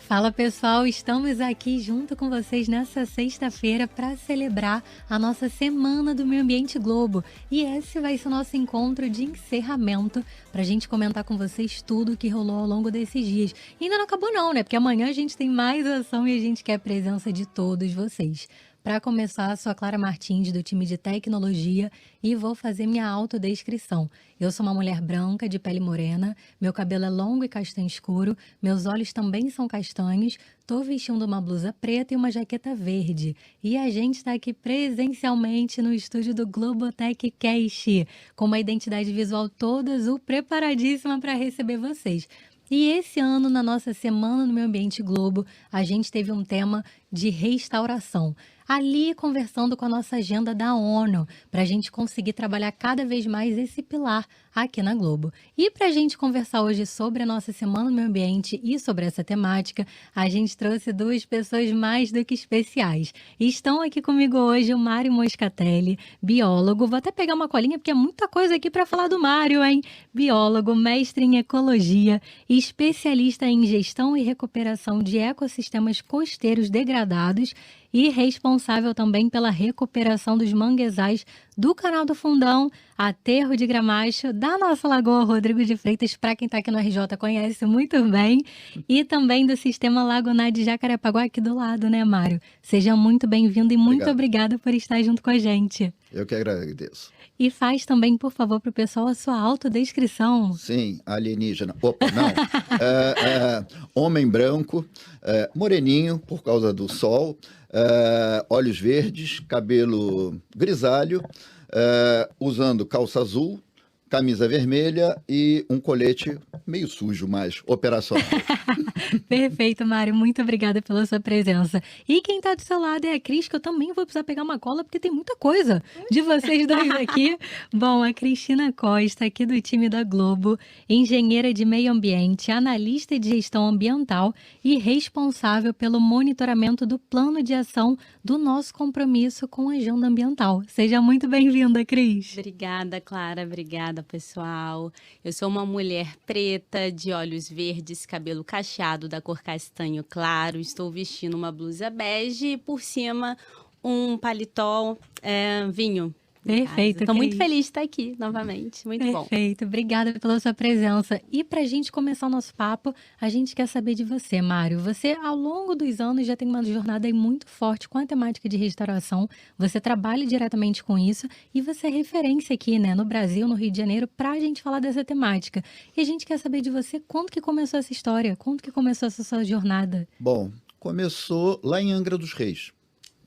Fala pessoal, estamos aqui junto com vocês nessa sexta-feira para celebrar a nossa Semana do Meio Ambiente Globo. E esse vai ser o nosso encontro de encerramento para a gente comentar com vocês tudo o que rolou ao longo desses dias. E ainda não acabou não, né? Porque amanhã a gente tem mais ação e a gente quer a presença de todos vocês. Para começar, sou a Clara Martins, do time de tecnologia, e vou fazer minha autodescrição. Eu sou uma mulher branca, de pele morena, meu cabelo é longo e castanho escuro, meus olhos também são castanhos, estou vestindo uma blusa preta e uma jaqueta verde. E a gente está aqui presencialmente no estúdio do Globotech Cast, com uma identidade visual toda azul, preparadíssima para receber vocês. E esse ano, na nossa Semana no Meio Ambiente Globo, a gente teve um tema de restauração. Ali, conversando com a nossa agenda da ONU, para a gente conseguir trabalhar cada vez mais esse pilar aqui na Globo. E para a gente conversar hoje sobre a nossa Semana no Meio Ambiente e sobre essa temática, a gente trouxe duas pessoas mais do que especiais. Estão aqui comigo hoje o Mário Moscatelli, biólogo. Vou até pegar uma colinha, porque é muita coisa aqui para falar do Mário, hein? Biólogo, mestre em ecologia, especialista em gestão e recuperação de ecossistemas costeiros degradados e responsável também pela recuperação dos manguezais do Canal do Fundão, Aterro de Gramacho, da nossa Lagoa Rodrigo de Freitas, para quem está aqui no RJ conhece muito bem, e também do Sistema Lagonar de Jacarepaguá, aqui do lado, né, Mário? Seja muito bem-vindo e muito obrigada por estar junto com a gente. Eu que agradeço. E faz também, por favor, para o pessoal a sua autodescrição. Sim, alienígena. Opa, não. Homem branco, moreninho por causa do sol, olhos verdes, cabelo grisalho, usando calça azul, camisa vermelha e um colete meio sujo, mas operacional. Perfeito, Mário. Muito obrigada pela sua presença. E quem está do seu lado é a Cris, que eu também vou precisar pegar uma cola, porque tem muita coisa de vocês dois aqui. Bom, a Cristina Costa, aqui do time da Globo, engenheira de meio ambiente, analista de gestão ambiental e responsável pelo monitoramento do plano de ação do nosso compromisso com a agenda ambiental. Seja muito bem-vinda, Cris. Obrigada, Clara. Obrigada, pessoal. Eu sou uma mulher preta, de olhos verdes, cabelo cacheado da cor castanho claro. Estou vestindo uma blusa bege e por cima um paletó vinho. Perfeito. Estou muito feliz de estar aqui novamente. Muito bom. Perfeito. Obrigada pela sua presença. E para a gente começar o nosso papo, a gente quer saber de você, Mário. Você, ao longo dos anos, já tem uma jornada aí muito forte com a temática de restauração. Você trabalha diretamente com isso e você é referência aqui, né, no Brasil, no Rio de Janeiro, para a gente falar dessa temática. E a gente quer saber de você quando que começou essa história, quando que começou essa sua jornada? Bom, começou lá em Angra dos Reis.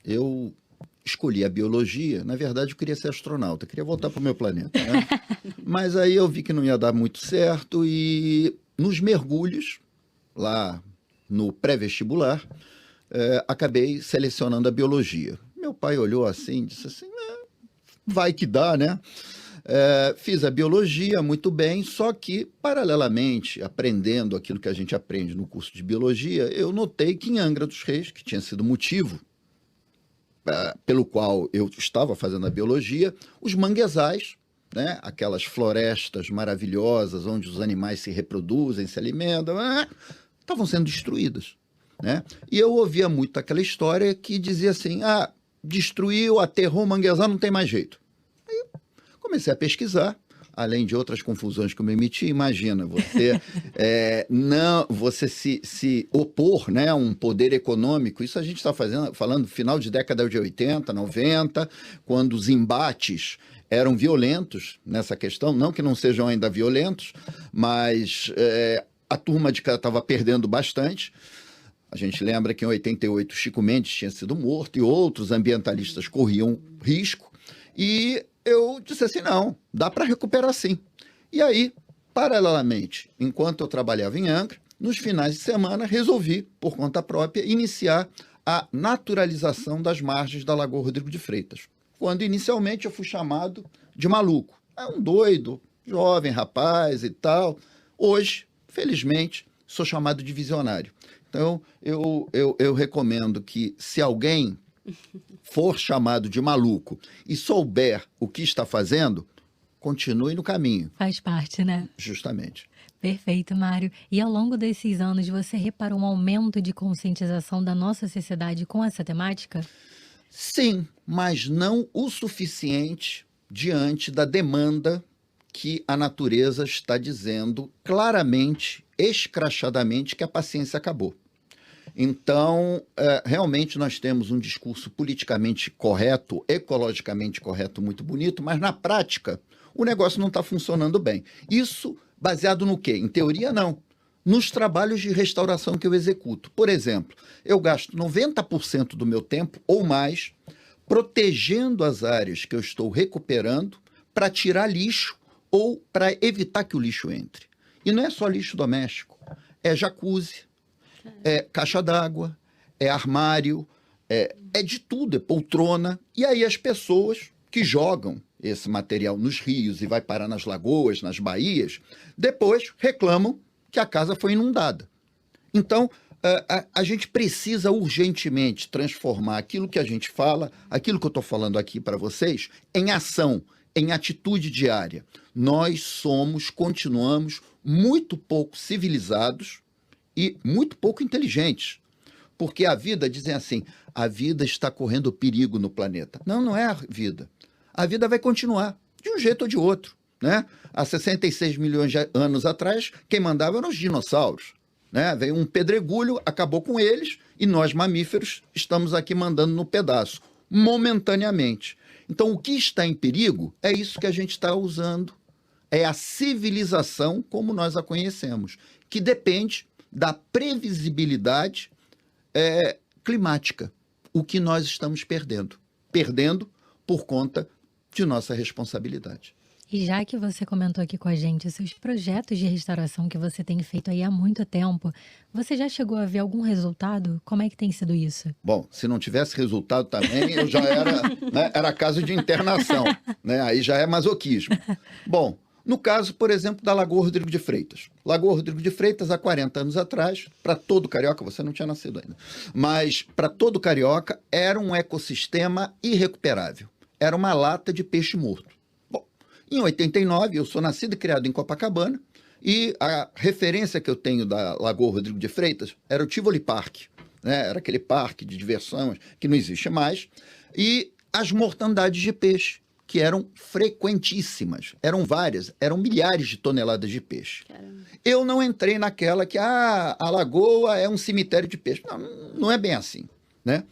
Eu escolhi a biologia, na verdade eu queria ser astronauta, queria voltar para o meu planeta, né? Mas aí eu vi que não ia dar muito certo e nos mergulhos, lá no pré-vestibular, acabei selecionando a biologia. Meu pai olhou assim e disse assim, vai que dá, né? Fiz a biologia muito bem, só que, paralelamente, aprendendo aquilo que a gente aprende no curso de biologia, eu notei que em Angra dos Reis, que tinha sido motivo pelo qual eu estava fazendo a biologia, os manguezais, né, aquelas florestas maravilhosas onde os animais se reproduzem, se alimentam, estavam sendo destruídas, né? E eu ouvia muito aquela história que dizia assim, destruiu, aterrou o manguezal, não tem mais jeito. Aí eu comecei a pesquisar, além de outras confusões que eu me meti. Imagina, você se opor, né, a um poder econômico. Isso a gente está falando final de década de 80, 90, quando os embates eram violentos nessa questão, não que não sejam ainda violentos, mas a turma de cá estava perdendo bastante. A gente lembra que em 88 Chico Mendes tinha sido morto e outros ambientalistas corriam risco. E eu disse assim, não, dá para recuperar sim. E aí, paralelamente, enquanto eu trabalhava em Angra, nos finais de semana resolvi, por conta própria, iniciar a naturalização das margens da Lagoa Rodrigo de Freitas. Quando inicialmente eu fui chamado de maluco. Um doido, jovem rapaz e tal. Hoje, felizmente, sou chamado de visionário. Então, eu recomendo que, se alguém for chamado de maluco e souber o que está fazendo, continue no caminho. Faz parte, né? Justamente. Perfeito, Mário. E ao longo desses anos, você reparou um aumento de conscientização da nossa sociedade com essa temática? Sim, mas não o suficiente diante da demanda que a natureza está dizendo claramente, escrachadamente, que a paciência acabou. Então, realmente nós temos um discurso politicamente correto, ecologicamente correto, muito bonito, mas na prática o negócio não está funcionando bem. Isso baseado no quê? Em teoria, não. Nos trabalhos de restauração que eu executo. Por exemplo, eu gasto 90% do meu tempo ou mais protegendo as áreas que eu estou recuperando para tirar lixo ou para evitar que o lixo entre. E não é só lixo doméstico, é jacuzzi, é caixa d'água, é armário, é de tudo, é poltrona. E aí as pessoas que jogam esse material nos rios e vai parar nas lagoas, nas baías, depois reclamam que a casa foi inundada. Então, a gente precisa urgentemente transformar aquilo que a gente fala, aquilo que eu estou falando aqui para vocês, em ação, em atitude diária. Nós continuamos muito pouco civilizados e muito pouco inteligentes. Porque a vida, dizem assim, a vida está correndo perigo no planeta. Não, não é a vida. A vida vai continuar, de um jeito ou de outro. Né? Há 66 milhões de anos atrás, quem mandava eram os dinossauros. Né? Veio um pedregulho, acabou com eles, e nós, mamíferos, estamos aqui mandando no pedaço, momentaneamente. Então, o que está em perigo é isso que a gente está usando. É a civilização como nós a conhecemos, que depende da previsibilidade climática, o que nós estamos perdendo. Perdendo por conta de nossa responsabilidade. E já que você comentou aqui com a gente seus projetos de restauração que você tem feito aí há muito tempo, você já chegou a ver algum resultado? Como é que tem sido isso? Bom, se não tivesse resultado também, eu já era caso de internação, né? Aí já é masoquismo. Bom, no caso, por exemplo, da Lagoa Rodrigo de Freitas. Lagoa Rodrigo de Freitas, há 40 anos atrás, para todo carioca, você não tinha nascido ainda, mas para todo carioca era um ecossistema irrecuperável. Era uma lata de peixe morto. Em 89, eu sou nascido e criado em Copacabana, e a referência que eu tenho da Lagoa Rodrigo de Freitas era o Tivoli Park, né? Era aquele parque de diversões que não existe mais, e as mortandades de peixe, que eram frequentíssimas, eram várias, eram milhares de toneladas de peixe. Caramba. Eu não entrei naquela que a lagoa é um cemitério de peixe. Não, não é bem assim, né?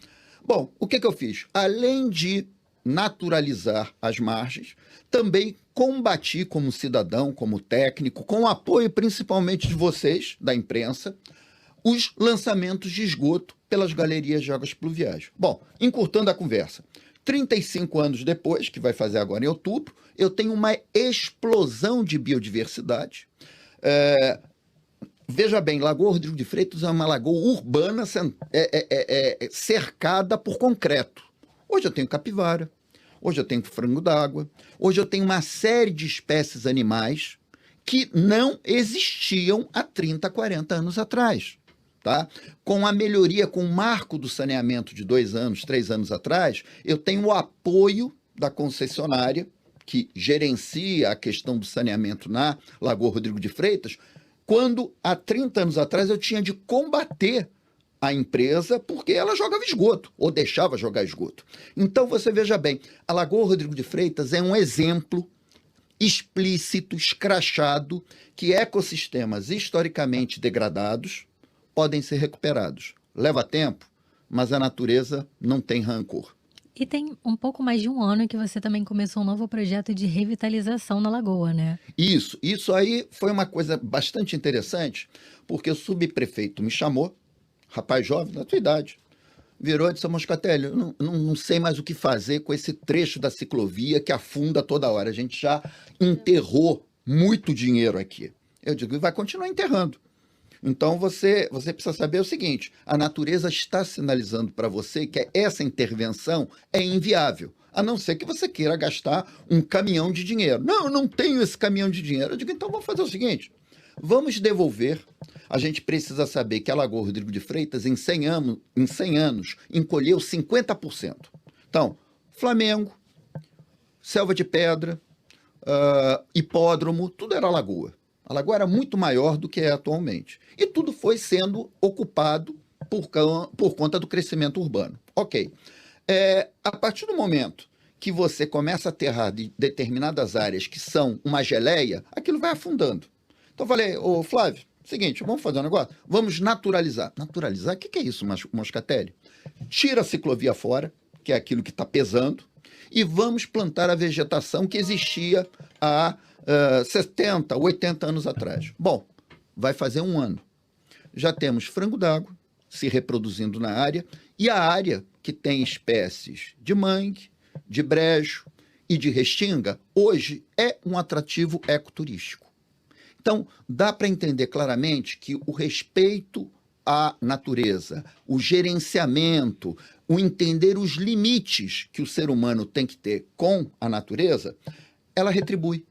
Bom, o que eu fiz? Além de naturalizar as margens, também combati como cidadão, como técnico, com o apoio principalmente de vocês, da imprensa, os lançamentos de esgoto pelas galerias de águas pluviais. Bom, encurtando a conversa, 35 anos depois, que vai fazer agora em outubro, eu tenho uma explosão de biodiversidade. Veja bem, Lagoa Rodrigo de Freitas é uma lagoa urbana cercada por concreto. Hoje eu tenho capivara, hoje eu tenho frango d'água, hoje eu tenho uma série de espécies animais que não existiam há 30, 40 anos atrás. Tá? Com a melhoria, com o marco do saneamento de 2 anos, 3 anos atrás, eu tenho o apoio da concessionária que gerencia a questão do saneamento na Lagoa Rodrigo de Freitas, quando há 30 anos atrás eu tinha de combater a empresa porque ela jogava esgoto, ou deixava jogar esgoto. Então você veja bem, a Lagoa Rodrigo de Freitas é um exemplo explícito, escrachado, que ecossistemas historicamente degradados podem ser recuperados. Leva tempo, mas a natureza não tem rancor. E tem um pouco mais de um ano que você também começou um novo projeto de revitalização na Lagoa, né? Isso aí foi uma coisa bastante interessante, porque o subprefeito me chamou, rapaz jovem, da tua idade, virou e disse: Moscatelli, eu não sei mais o que fazer com esse trecho da ciclovia que afunda toda hora. A gente já enterrou muito dinheiro aqui. Eu digo, e vai continuar enterrando. Então você precisa saber o seguinte: a natureza está sinalizando para você que essa intervenção é inviável, a não ser que você queira gastar um caminhão de dinheiro. Não, eu não tenho esse caminhão de dinheiro. Eu digo, então vamos fazer o seguinte: vamos devolver. A gente precisa saber que a Lagoa Rodrigo de Freitas, em 100 anos, encolheu 50%. Então, Flamengo, Selva de Pedra, hipódromo, tudo era lagoa. A lagoa era muito maior do que é atualmente. E tudo foi sendo ocupado por conta do crescimento urbano. Ok. A partir do momento que você começa a aterrar de determinadas áreas que são uma geleia, aquilo vai afundando. Então eu falei, ô Flávio, seguinte, vamos fazer um negócio? Vamos naturalizar. Naturalizar? O que é isso, Moscatelli? Tira a ciclovia fora, que é aquilo que está pesando, e vamos plantar a vegetação que existia há 70, 80 anos atrás. Bom, vai fazer um ano. Já temos frango d'água se reproduzindo na área, e a área que tem espécies de mangue, de brejo e de restinga, hoje é um atrativo ecoturístico. Então, dá para entender claramente que o respeito à natureza, o gerenciamento, o entender os limites que o ser humano tem que ter com a natureza, ela retribui,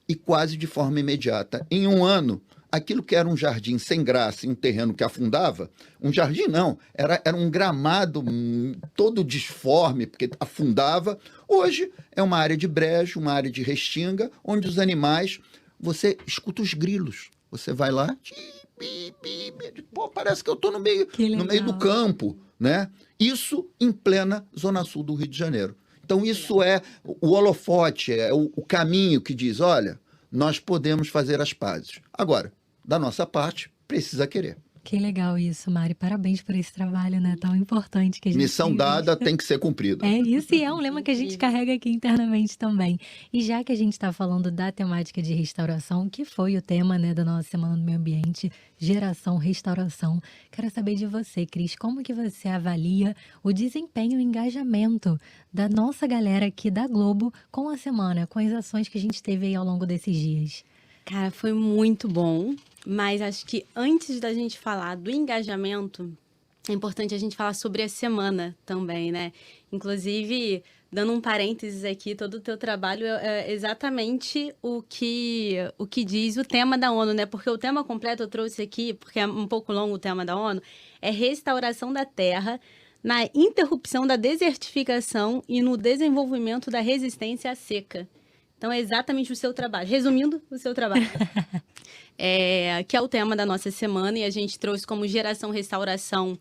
e quase de forma imediata. Em um ano, aquilo que era um jardim sem graça e um terreno que afundava, um jardim não, era um gramado todo disforme, porque afundava. Hoje é uma área de brejo, uma área de restinga, onde os animais, você escuta os grilos. Você vai lá, pô, parece que eu estou no meio do campo, né? Isso em plena Zona Sul do Rio de Janeiro. Então isso é o holofote, é o caminho que diz, olha, nós podemos fazer as pazes. Agora, da nossa parte, precisa querer. Que legal isso, Mari. Parabéns por esse trabalho, né? Tão importante que a gente Missão dada tem que ser cumprida. É isso, e é um lema que a gente carrega aqui internamente também. E já que a gente está falando da temática de restauração, que foi o tema, né, da nossa Semana do Meio Ambiente, geração, restauração, quero saber de você, Cris, como que você avalia o desempenho e o engajamento da nossa galera aqui da Globo com a semana, com as ações que a gente teve aí ao longo desses dias? Cara, foi muito bom, mas acho que antes da gente falar do engajamento, é importante a gente falar sobre a semana também, né? Inclusive, dando um parênteses aqui, todo o teu trabalho é exatamente o que diz o tema da ONU, né? Porque o tema completo eu trouxe aqui, porque é um pouco longo o tema da ONU, é restauração da terra na interrupção da desertificação e no desenvolvimento da resistência à seca. Então, é exatamente o seu trabalho. Resumindo, o seu trabalho. Que é o tema da nossa semana. E a gente trouxe como Geração Restauração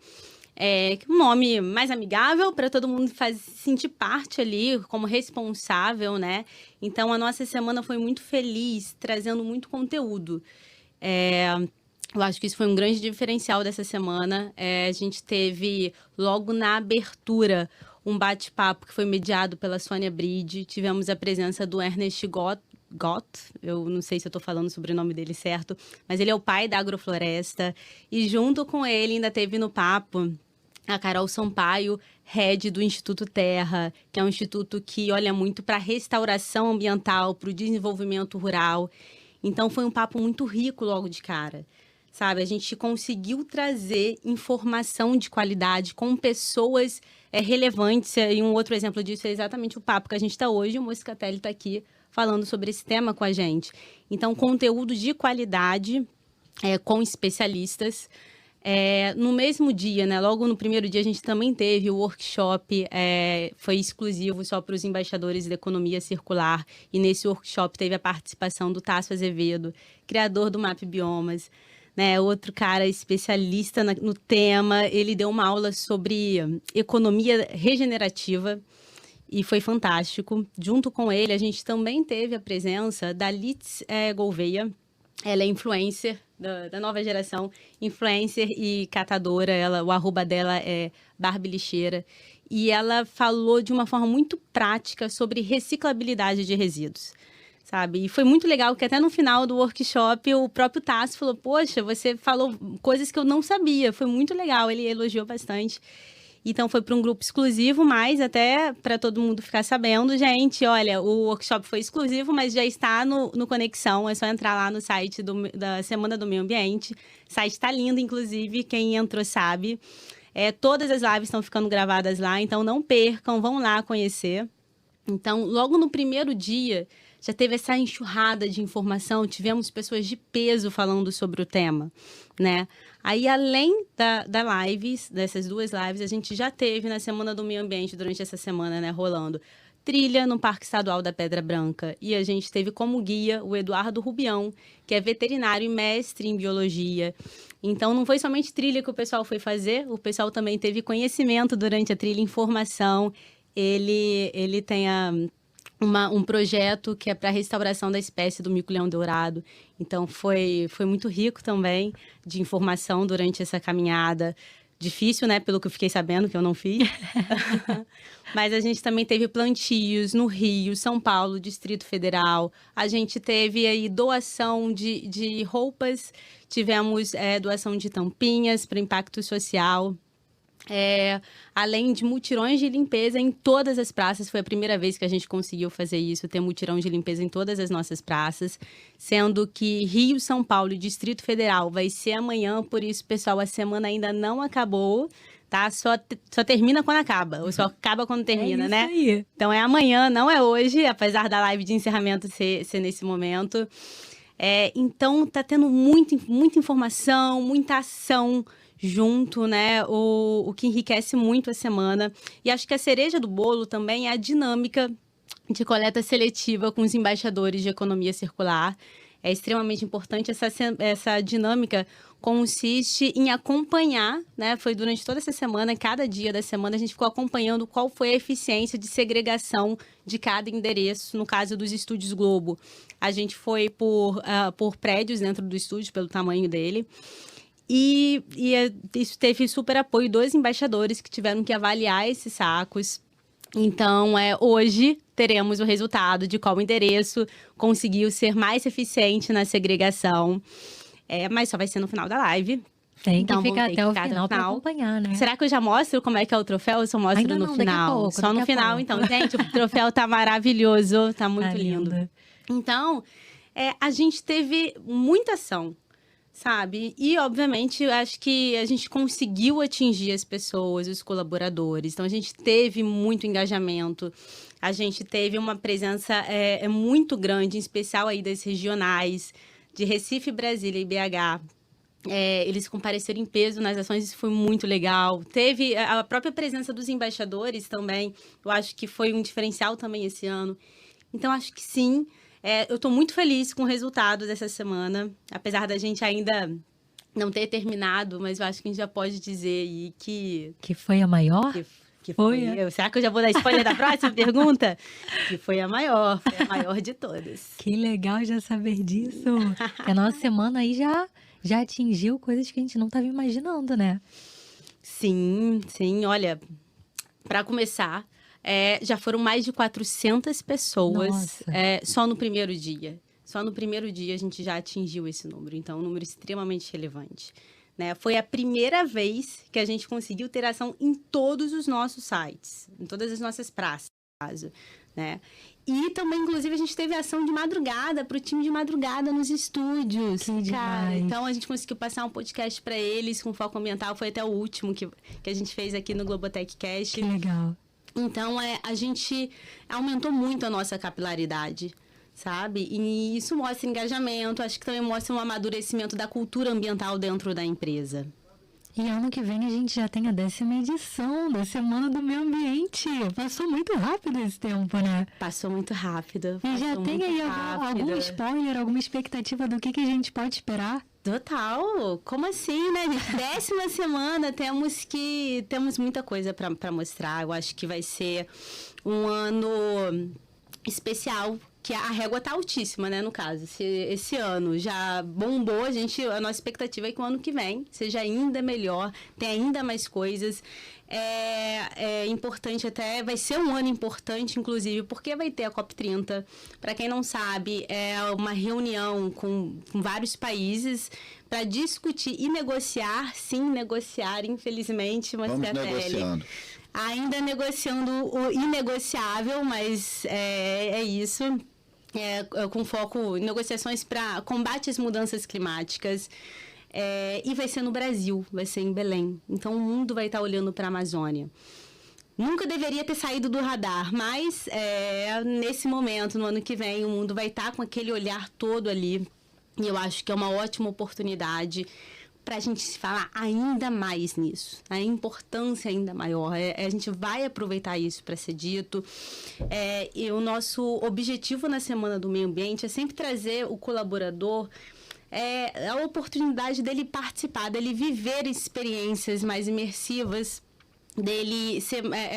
um nome mais amigável para todo mundo sentir parte ali, como responsável, né? Então, a nossa semana foi muito feliz, trazendo muito conteúdo. Eu acho que isso foi um grande diferencial dessa semana. A gente teve, logo na abertura, um bate-papo que foi mediado pela Sônia Bride. Tivemos a presença do Ernest Gott, eu não sei se eu estou falando o sobrenome dele certo, mas ele é o pai da agrofloresta. E junto com ele ainda teve no papo a Carol Sampaio, head do Instituto Terra, que é um instituto que olha muito para a restauração ambiental, para o desenvolvimento rural. Então foi um papo muito rico logo de cara. Sabe, a gente conseguiu trazer informação de qualidade com pessoas relevantes. E um outro exemplo disso é exatamente o papo que a gente está hoje. O Moscatelli está aqui falando sobre esse tema com a gente. Então, conteúdo de qualidade com especialistas. No mesmo dia, né, logo no primeiro dia, a gente também teve o workshop, foi exclusivo só para os embaixadores da economia circular. E nesse workshop teve a participação do Tasso Azevedo, criador do MAP Biomas. Né, outro cara especialista no tema, ele deu uma aula sobre economia regenerativa e foi fantástico. Junto com ele, a gente também teve a presença da Litz Gouveia. Ela é influencer da nova geração, influencer e catadora. O arroba dela é Barbie Lixeira. E ela falou de uma forma muito prática sobre reciclabilidade de resíduos. Sabe? E foi muito legal que até no final do workshop o próprio Tasso falou, poxa, você falou coisas que eu não sabia, foi muito legal, ele elogiou bastante. Então foi para um grupo exclusivo, mas até para todo mundo ficar sabendo, gente, olha, o workshop foi exclusivo, mas já está no Conexão, é só entrar lá no site da Semana do Meio Ambiente, o site está lindo, inclusive, quem entrou sabe. Todas as lives estão ficando gravadas lá, então não percam, vão lá conhecer. Então, logo no primeiro dia, já teve essa enxurrada de informação, tivemos pessoas de peso falando sobre o tema, né? Aí, além dessas duas lives, a gente já teve na Semana do Meio Ambiente, durante essa semana, né, rolando, trilha no Parque Estadual da Pedra Branca. E a gente teve como guia o Eduardo Rubião, que é veterinário e mestre em biologia. Então, não foi somente trilha que o pessoal foi fazer, o pessoal também teve conhecimento durante a trilha, informação. Ele tem um projeto que é para a restauração da espécie do mico-leão dourado. Então, foi muito rico também de informação durante essa caminhada. Difícil, né? Pelo que eu fiquei sabendo, que eu não fiz. Mas a gente também teve plantios no Rio, São Paulo, Distrito Federal. A gente teve aí doação de roupas. Tivemos doação de tampinhas para impacto social. Além de mutirões de limpeza em todas as praças. Foi a primeira vez que a gente conseguiu fazer isso, ter mutirão de limpeza em todas as nossas praças, sendo que Rio, São Paulo e Distrito Federal vai ser amanhã, por isso, pessoal, a semana ainda não acabou, tá? Só termina quando acaba, ou só acaba quando termina, né? Aí. Então é amanhã, não é hoje, apesar da live de encerramento ser nesse momento. Então tá tendo muita informação, muita ação junto, né? O que enriquece muito a semana. E acho que a cereja do bolo também é a dinâmica de coleta seletiva com os embaixadores de economia circular. É extremamente importante. Essa dinâmica consiste em acompanhar, né? Foi durante toda essa semana, cada dia da semana, a gente ficou acompanhando qual foi a eficiência de segregação de cada endereço, no caso dos estúdios Globo. A gente foi por prédios dentro do estúdio, pelo tamanho dele. E isso teve super apoio dos embaixadores que tiveram que avaliar esses sacos. Então, hoje teremos o resultado de qual endereço conseguiu ser mais eficiente na segregação. Mas só vai ser no final da live. Tem que ficar até o final para acompanhar, né? Será que eu já mostro como é que é o troféu ou só mostro ainda no não, final? pouco, só no final, então. Gente, o troféu tá maravilhoso, tá muito lindo. Então, a gente teve muita ação, sabe? E, obviamente, eu acho que a gente conseguiu atingir as pessoas, os colaboradores. Então, a gente teve muito engajamento. A gente teve uma presença muito grande, em especial aí das regionais, de Recife, Brasília e BH. Eles compareceram em peso nas ações, isso foi muito legal. Teve a própria presença dos embaixadores também. Eu acho que foi um diferencial também esse ano. Então, acho que sim. Eu estou muito feliz com o resultado dessa semana, apesar da gente ainda não ter terminado, mas eu acho que a gente já pode dizer aí que... Que foi a maior? Que foi. Será que eu já vou dar spoiler da próxima pergunta? Que foi a maior de todas. Que legal já saber disso. Que a nossa semana aí já atingiu coisas que a gente não estava imaginando, né? Sim. Olha, para começar... já foram mais de 400 pessoas só no primeiro dia. Só no primeiro dia a gente já atingiu esse número. Então, um número extremamente relevante. Né? Foi a primeira vez que a gente conseguiu ter ação em todos os nossos sites, em todas as nossas praças, no caso, né? E também, inclusive, a gente teve ação de madrugada, para o time de madrugada nos estúdios. Que cara. demais. Então, a gente conseguiu passar um podcast para eles com foco ambiental. Foi até o último que a gente fez aqui no Globotech Cast. Que legal. Então, a gente aumentou muito a nossa capilaridade, sabe? E isso mostra engajamento, acho que também mostra um amadurecimento da cultura ambiental dentro da empresa. E ano que vem a gente já tem a 10ª edição da Semana do Meio Ambiente. Passou muito rápido esse tempo, né? Passou muito rápido. E já tem aí algum spoiler, alguma expectativa do que a gente pode esperar? Total! Como assim, né, gente? 10ª semana, temos muita coisa para mostrar. Eu acho que vai ser um ano especial, que a régua tá altíssima, né, no caso. Se esse ano já bombou, a nossa expectativa é que o ano que vem seja ainda melhor, tenha ainda mais coisas. É importante até, vai ser um ano importante, inclusive, porque vai ter a COP30. Para quem não sabe, é uma reunião com vários países para discutir e negociar, infelizmente, uma Vamos CFL. negociando. Ainda negociando o inegociável, mas é isso. Com foco em negociações para combate às mudanças climáticas. E vai ser no Brasil, vai ser em Belém. Então, o mundo vai estar olhando para a Amazônia. Nunca deveria ter saído do radar, mas nesse momento, no ano que vem, o mundo vai estar com aquele olhar todo ali. E eu acho que é uma ótima oportunidade para a gente se falar ainda mais nisso, a importância ainda maior. A gente vai aproveitar isso para ser dito. E o nosso objetivo na Semana do Meio Ambiente é sempre trazer o colaborador a oportunidade dele participar, dele viver experiências mais imersivas, dele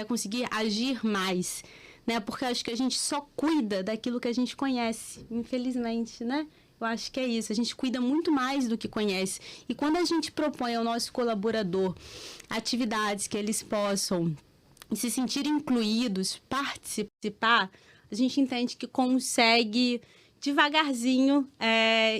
conseguir agir mais, né? Porque eu acho que a gente só cuida daquilo que a gente conhece, infelizmente, né? Eu acho que é isso, a gente cuida muito mais do que conhece. E quando a gente propõe ao nosso colaborador atividades que eles possam se sentir incluídos, participar, a gente entende que consegue devagarzinho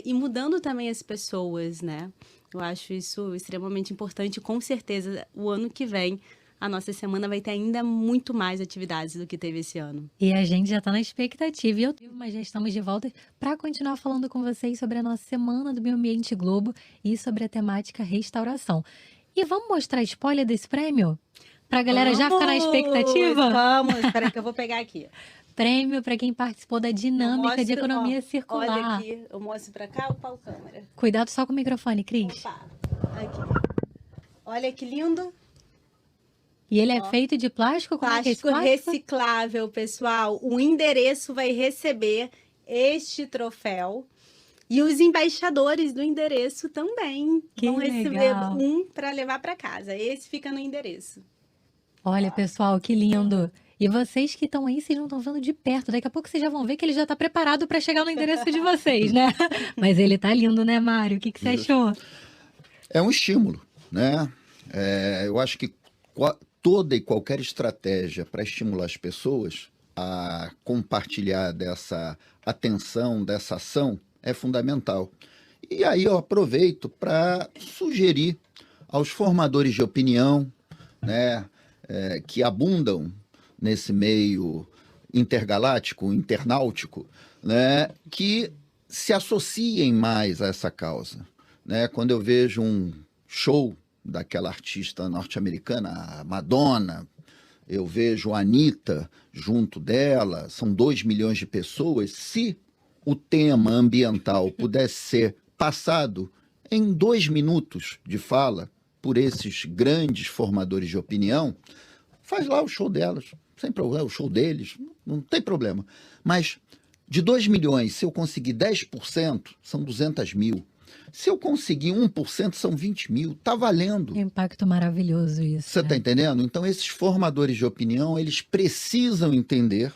ir mudando também as pessoas, né? Eu acho isso extremamente importante. Com certeza, o ano que vem, a nossa semana vai ter ainda muito mais atividades do que teve esse ano. E a gente já está na expectativa. Mas já estamos de volta para continuar falando com vocês sobre a nossa Semana do Meio Ambiente Globo e sobre a temática restauração. E vamos mostrar spoiler desse prêmio? Para a galera já ficar na expectativa? Vamos, espera que eu vou pegar aqui. Prêmio para quem participou da dinâmica de economia circular. Olha aqui, eu mostro para cá ou para a câmera? Cuidado só com o microfone, Cris. Opa, aqui. Olha que lindo. E ele é feito de plástico? Como é que é esse Plástico plástico? reciclável, pessoal. O endereço vai receber este troféu. E os embaixadores do endereço também vão receber legal. um para levar para casa. Esse fica no endereço. Olha, pessoal, que lindo. E vocês que estão aí, vocês não estão vendo de perto. Daqui a pouco vocês já vão ver que ele já está preparado para chegar no endereço de vocês, né? Mas ele tá lindo, né, Mário? O que você achou? É um estímulo, né? Eu acho que toda e qualquer estratégia para estimular as pessoas a compartilhar dessa atenção, dessa ação, é fundamental. E aí eu aproveito para sugerir aos formadores de opinião, né, que abundam nesse meio intergaláctico, internautico, né, que se associem mais a essa causa. Né? Quando eu vejo um show daquela artista norte-americana, a Madonna, eu vejo a Anitta junto dela, são 2 milhões de pessoas. Se o tema ambiental pudesse ser passado em 2 minutos de fala por esses grandes formadores de opinião, faz lá o show delas, sem problema, o show deles, não tem problema. Mas de 2 milhões, se eu conseguir 10%, são 200 mil. Se eu conseguir 1%, são 20 mil. Está valendo. Impacto maravilhoso isso. Você está entendendo? Então, esses formadores de opinião, eles precisam entender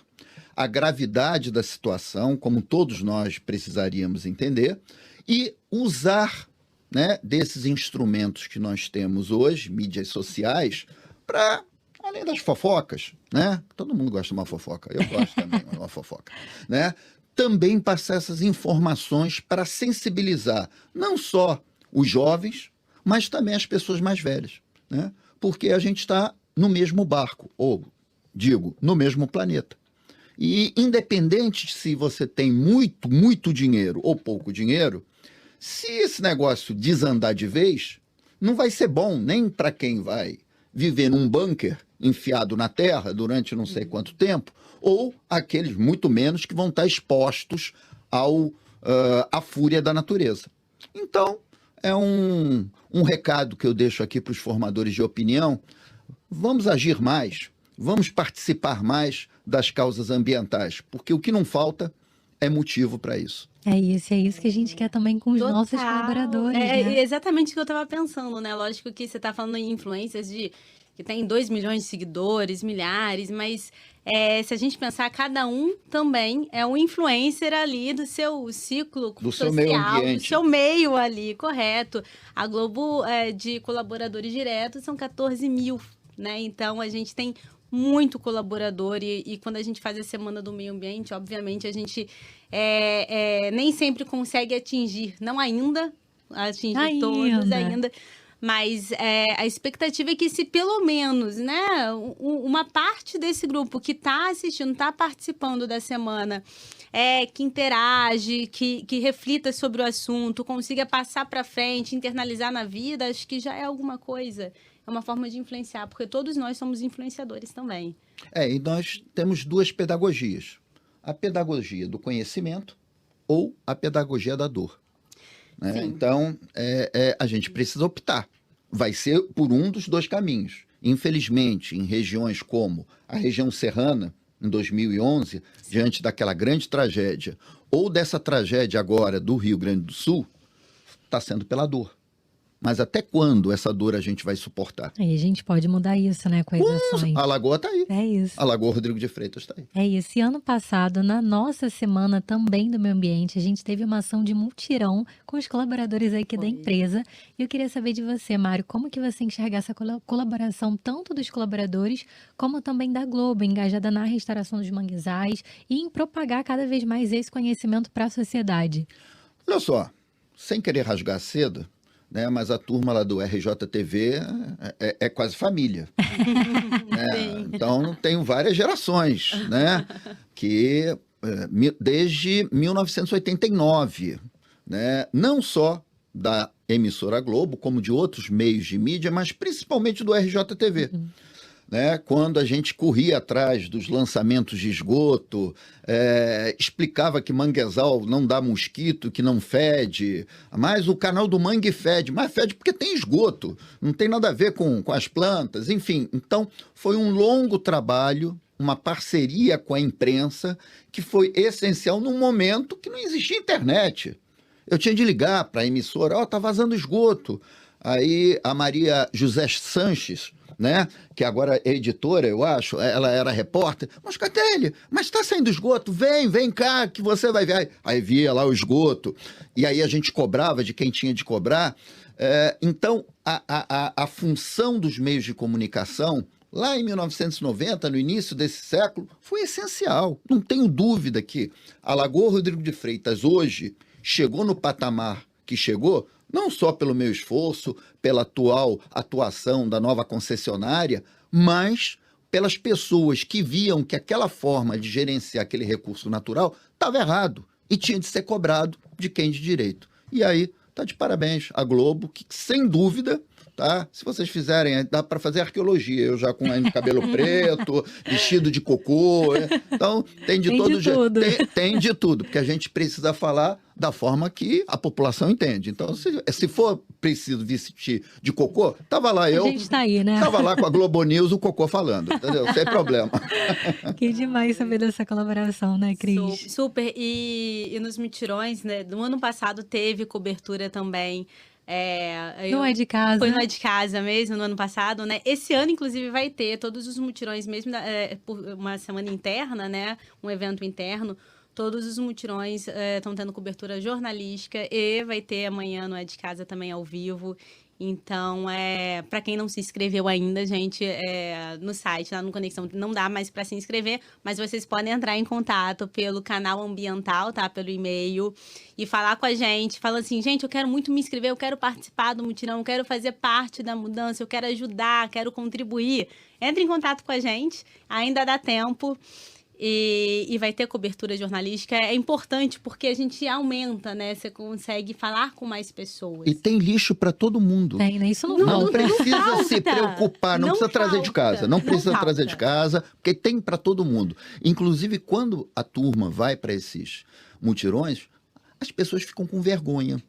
a gravidade da situação, como todos nós precisaríamos entender, e usar, né, desses instrumentos que nós temos hoje, mídias sociais, para, além das fofocas, né? Todo mundo gosta de uma fofoca. Eu gosto também de uma fofoca, né? Também passar essas informações para sensibilizar não só os jovens, mas também as pessoas mais velhas, né? Porque a gente está no mesmo barco, ou digo, no mesmo planeta. E independente se você tem muito dinheiro ou pouco dinheiro, se esse negócio desandar de vez, não vai ser bom nem para quem vai viver num bunker enfiado na terra durante não sei quanto tempo, ou aqueles muito menos que vão estar expostos à fúria da natureza. Então, é um recado que eu deixo aqui para os formadores de opinião. Vamos agir mais, vamos participar mais das causas ambientais, porque o que não falta é motivo para isso. É isso que a gente quer também com os nossos colaboradores. É exatamente o que eu estava pensando, né? Lógico que você está falando em influências que tem 2 milhões de seguidores, milhares, mas se a gente pensar, cada um também é um influencer ali do seu ciclo do social, seu meio ambiente. do seu meio ali, correto. A Globo, de colaboradores diretos, são 14 mil, né? Então, a gente tem muito colaborador e quando a gente faz a Semana do Meio Ambiente, obviamente, a gente nem sempre consegue atingir, não ainda, atingir todos ainda. Mas a expectativa é que se pelo menos, né, uma parte desse grupo que está assistindo, está participando da semana, que interage, que reflita sobre o assunto, consiga passar para frente, internalizar na vida, acho que já é alguma coisa. É uma forma de influenciar, porque todos nós somos influenciadores também. E nós temos 2 pedagogias. A pedagogia do conhecimento ou a pedagogia da dor. né? Sim. Então, a gente precisa optar. Vai ser por um dos dois caminhos. Infelizmente, em regiões como a região serrana, em 2011, diante daquela grande tragédia, ou dessa tragédia agora do Rio Grande do Sul, está sendo pela dor. Mas até quando essa dor a gente vai suportar? Aí a gente pode mudar isso, né, com as ações. A Lagoa está aí. É isso. A Lagoa Rodrigo de Freitas está aí. É isso. E ano passado, na nossa semana também do meio ambiente, a gente teve uma ação de mutirão com os colaboradores aqui da Foi. empresa. E eu queria saber de você, Mário, como que você enxerga essa colaboração tanto dos colaboradores como também da Globo, engajada na restauração dos manguezais e em propagar cada vez mais esse conhecimento para a sociedade? Olha só, sem querer rasgar seda, né, mas a turma lá do RJTV é quase família. Né? Então, tenho várias gerações, né, que desde 1989, né, não só da emissora Globo, como de outros meios de mídia, mas principalmente do RJTV. Né? Quando a gente corria atrás dos lançamentos de esgoto, explicava que manguezal não dá mosquito, que não fede, mas o canal do Mangue fede, mas fede porque tem esgoto, não tem nada a ver com as plantas, enfim. Então, foi um longo trabalho, uma parceria com a imprensa, que foi essencial num momento que não existia internet. Eu tinha de ligar para a emissora, tá vazando esgoto. Aí a Maria José Sanches, né, que agora é editora, eu acho, ela era repórter. Mas Catelli, mas está saindo esgoto? Vem cá que você vai ver. Aí via lá o esgoto. E aí a gente cobrava de quem tinha de cobrar. Então, a função dos meios de comunicação, lá em 1990, no início desse século, foi essencial. Não tenho dúvida que a Lagoa Rodrigo de Freitas hoje chegou no patamar que chegou, não só pelo meu esforço, pela atual atuação da nova concessionária, mas pelas pessoas que viam que aquela forma de gerenciar aquele recurso natural estava errado e tinha de ser cobrado de quem de direito. E aí, tá de parabéns a Globo, que sem dúvida, tá? Se vocês fizerem, dá para fazer arqueologia, eu já com cabelo preto, vestido de cocô, então tem de todo jeito. Tem de tudo, porque a gente precisa falar da forma que a população entende. Então, se for preciso vestir de cocô, tava lá eu. A gente tá aí, né? Tava lá com a Globo News, o cocô falando, entendeu? Sem problema. Que demais saber dessa colaboração, né, Cris? Super. E nos mutirões, né? No ano passado teve cobertura também. Não é de casa. Foi no É de Casa mesmo, no ano passado, né? Esse ano, inclusive, vai ter todos os mutirões mesmo, por uma semana interna, né? Um evento interno. Todos os mutirões estão tendo cobertura jornalística e vai ter amanhã no É de Casa também ao vivo. Então, para quem não se inscreveu ainda, gente, no site, lá no Conexão, não dá mais para se inscrever, mas vocês podem entrar em contato pelo canal ambiental, tá? Pelo e-mail e falar com a gente, falando assim, gente, eu quero muito me inscrever, eu quero participar do mutirão, eu quero fazer parte da mudança, eu quero ajudar, quero contribuir. Entre em contato com a gente, ainda dá tempo. E vai ter cobertura jornalística. É importante porque a gente aumenta, né? Você consegue falar com mais pessoas. E tem lixo para todo mundo. Tem, né? Isso não Não falta. precisa se preocupar, não precisa trazer de casa. Não precisa trazer de casa, porque tem para todo mundo. Inclusive, quando a turma vai para esses mutirões, as pessoas ficam com vergonha,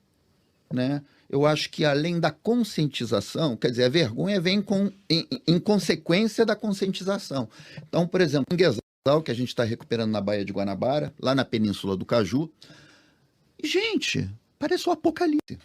né? Eu acho que além da conscientização, quer dizer, a vergonha vem em consequência da conscientização. Então, por exemplo, que a gente está recuperando na Baía de Guanabara, lá na Península do Caju. E, gente, parece um apocalipse.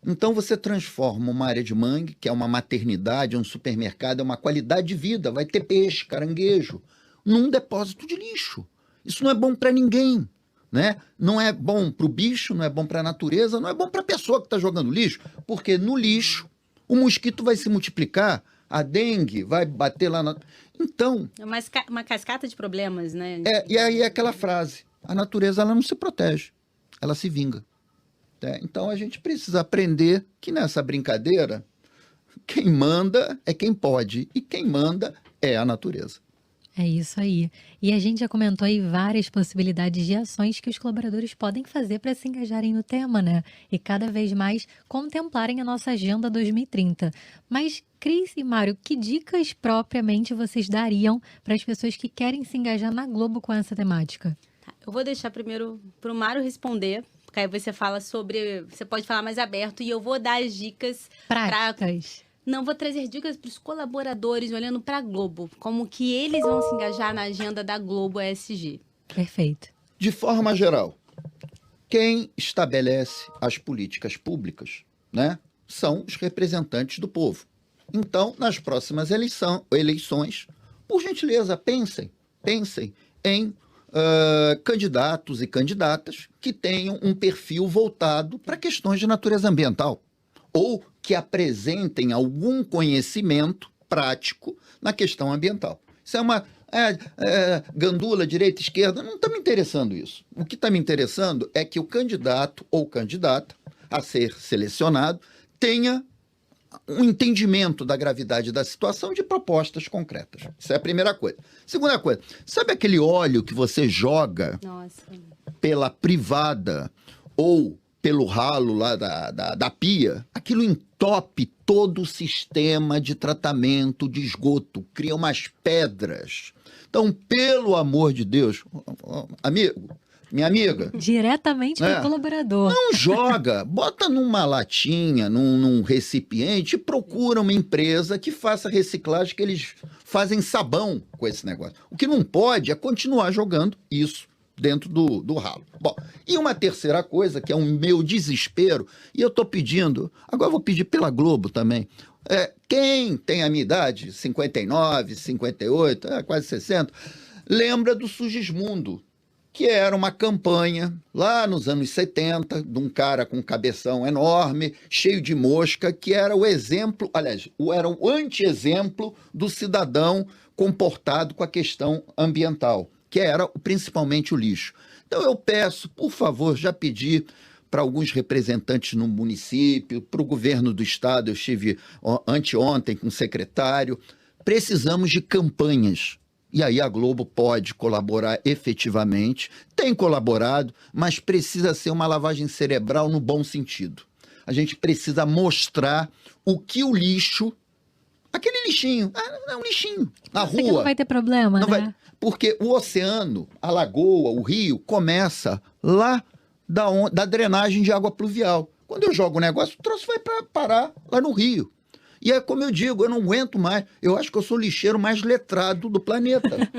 Então você transforma uma área de mangue, que é uma maternidade, um supermercado, é uma qualidade de vida, vai ter peixe, caranguejo, num depósito de lixo. Isso não é bom para ninguém, né? Não é bom para o bicho, não é bom para a natureza, não é bom para a pessoa que está jogando lixo, porque no lixo o mosquito vai se multiplicar, a dengue vai bater lá na... Então... É uma cascata de problemas, né? E aí é aquela frase, a natureza ela não se protege, ela se vinga. Então a gente precisa aprender que nessa brincadeira, quem manda é quem pode, e quem manda é a natureza. É isso aí. E a gente já comentou aí várias possibilidades de ações que os colaboradores podem fazer para se engajarem no tema, né? E cada vez mais contemplarem a nossa Agenda 2030. Mas, Cris e Mário, que dicas propriamente vocês dariam para as pessoas que querem se engajar na Globo com essa temática? Eu vou deixar primeiro para o Mário responder, porque aí você fala sobre... Você pode falar mais aberto e eu vou dar as dicas... Práticas. Não, vou trazer dicas para os colaboradores, olhando para a Globo. Como que eles vão se engajar na agenda da Globo ESG. Perfeito. De forma geral, quem estabelece as políticas públicas, né, são os representantes do povo. Então, nas próximas eleições, por gentileza, pensem em candidatos e candidatas que tenham um perfil voltado para questões de natureza ambiental ou que apresentem algum conhecimento prático na questão ambiental. Isso é uma gandula, direita, esquerda, não está me interessando isso. O que está me interessando é que o candidato ou candidata a ser selecionado tenha um entendimento da gravidade da situação de propostas concretas. Isso é a primeira coisa. Segunda coisa, sabe aquele óleo que você joga pela privada ou pelo ralo lá da pia? Aquilo entope todo o sistema de tratamento de esgoto, cria umas pedras. Então, pelo amor de Deus, amigo, minha amiga... Diretamente para o colaborador. Não joga, bota numa latinha, num recipiente e procura uma empresa que faça reciclagem, que eles fazem sabão com esse negócio. O que não pode é continuar jogando isso dentro do ralo. Bom, e uma terceira coisa, que é um meu desespero, e eu estou pedindo, agora eu vou pedir pela Globo também, quem tem a minha idade, 59, 58, quase 60, lembra do Sugismundo, que era uma campanha lá nos anos 70, de um cara com um cabeção enorme, cheio de mosca, que era o exemplo, aliás, era o anti-exemplo do cidadão comportado com a questão ambiental, que era principalmente o lixo. Então eu peço, por favor, já pedi para alguns representantes no município, para o governo do estado, eu estive anteontem com o secretário, precisamos de campanhas. E aí a Globo pode colaborar efetivamente, tem colaborado, mas precisa ser uma lavagem cerebral no bom sentido. A gente precisa mostrar o que o lixo, aquele lixinho, é um lixinho, na rua. Não vai ter problema, né? Vai, porque o oceano, a lagoa, o rio, começa lá da drenagem de água pluvial. Quando eu jogo o negócio, o troço vai parar lá no rio. E é como eu digo, eu não aguento mais. Eu acho que eu sou o lixeiro mais letrado do planeta.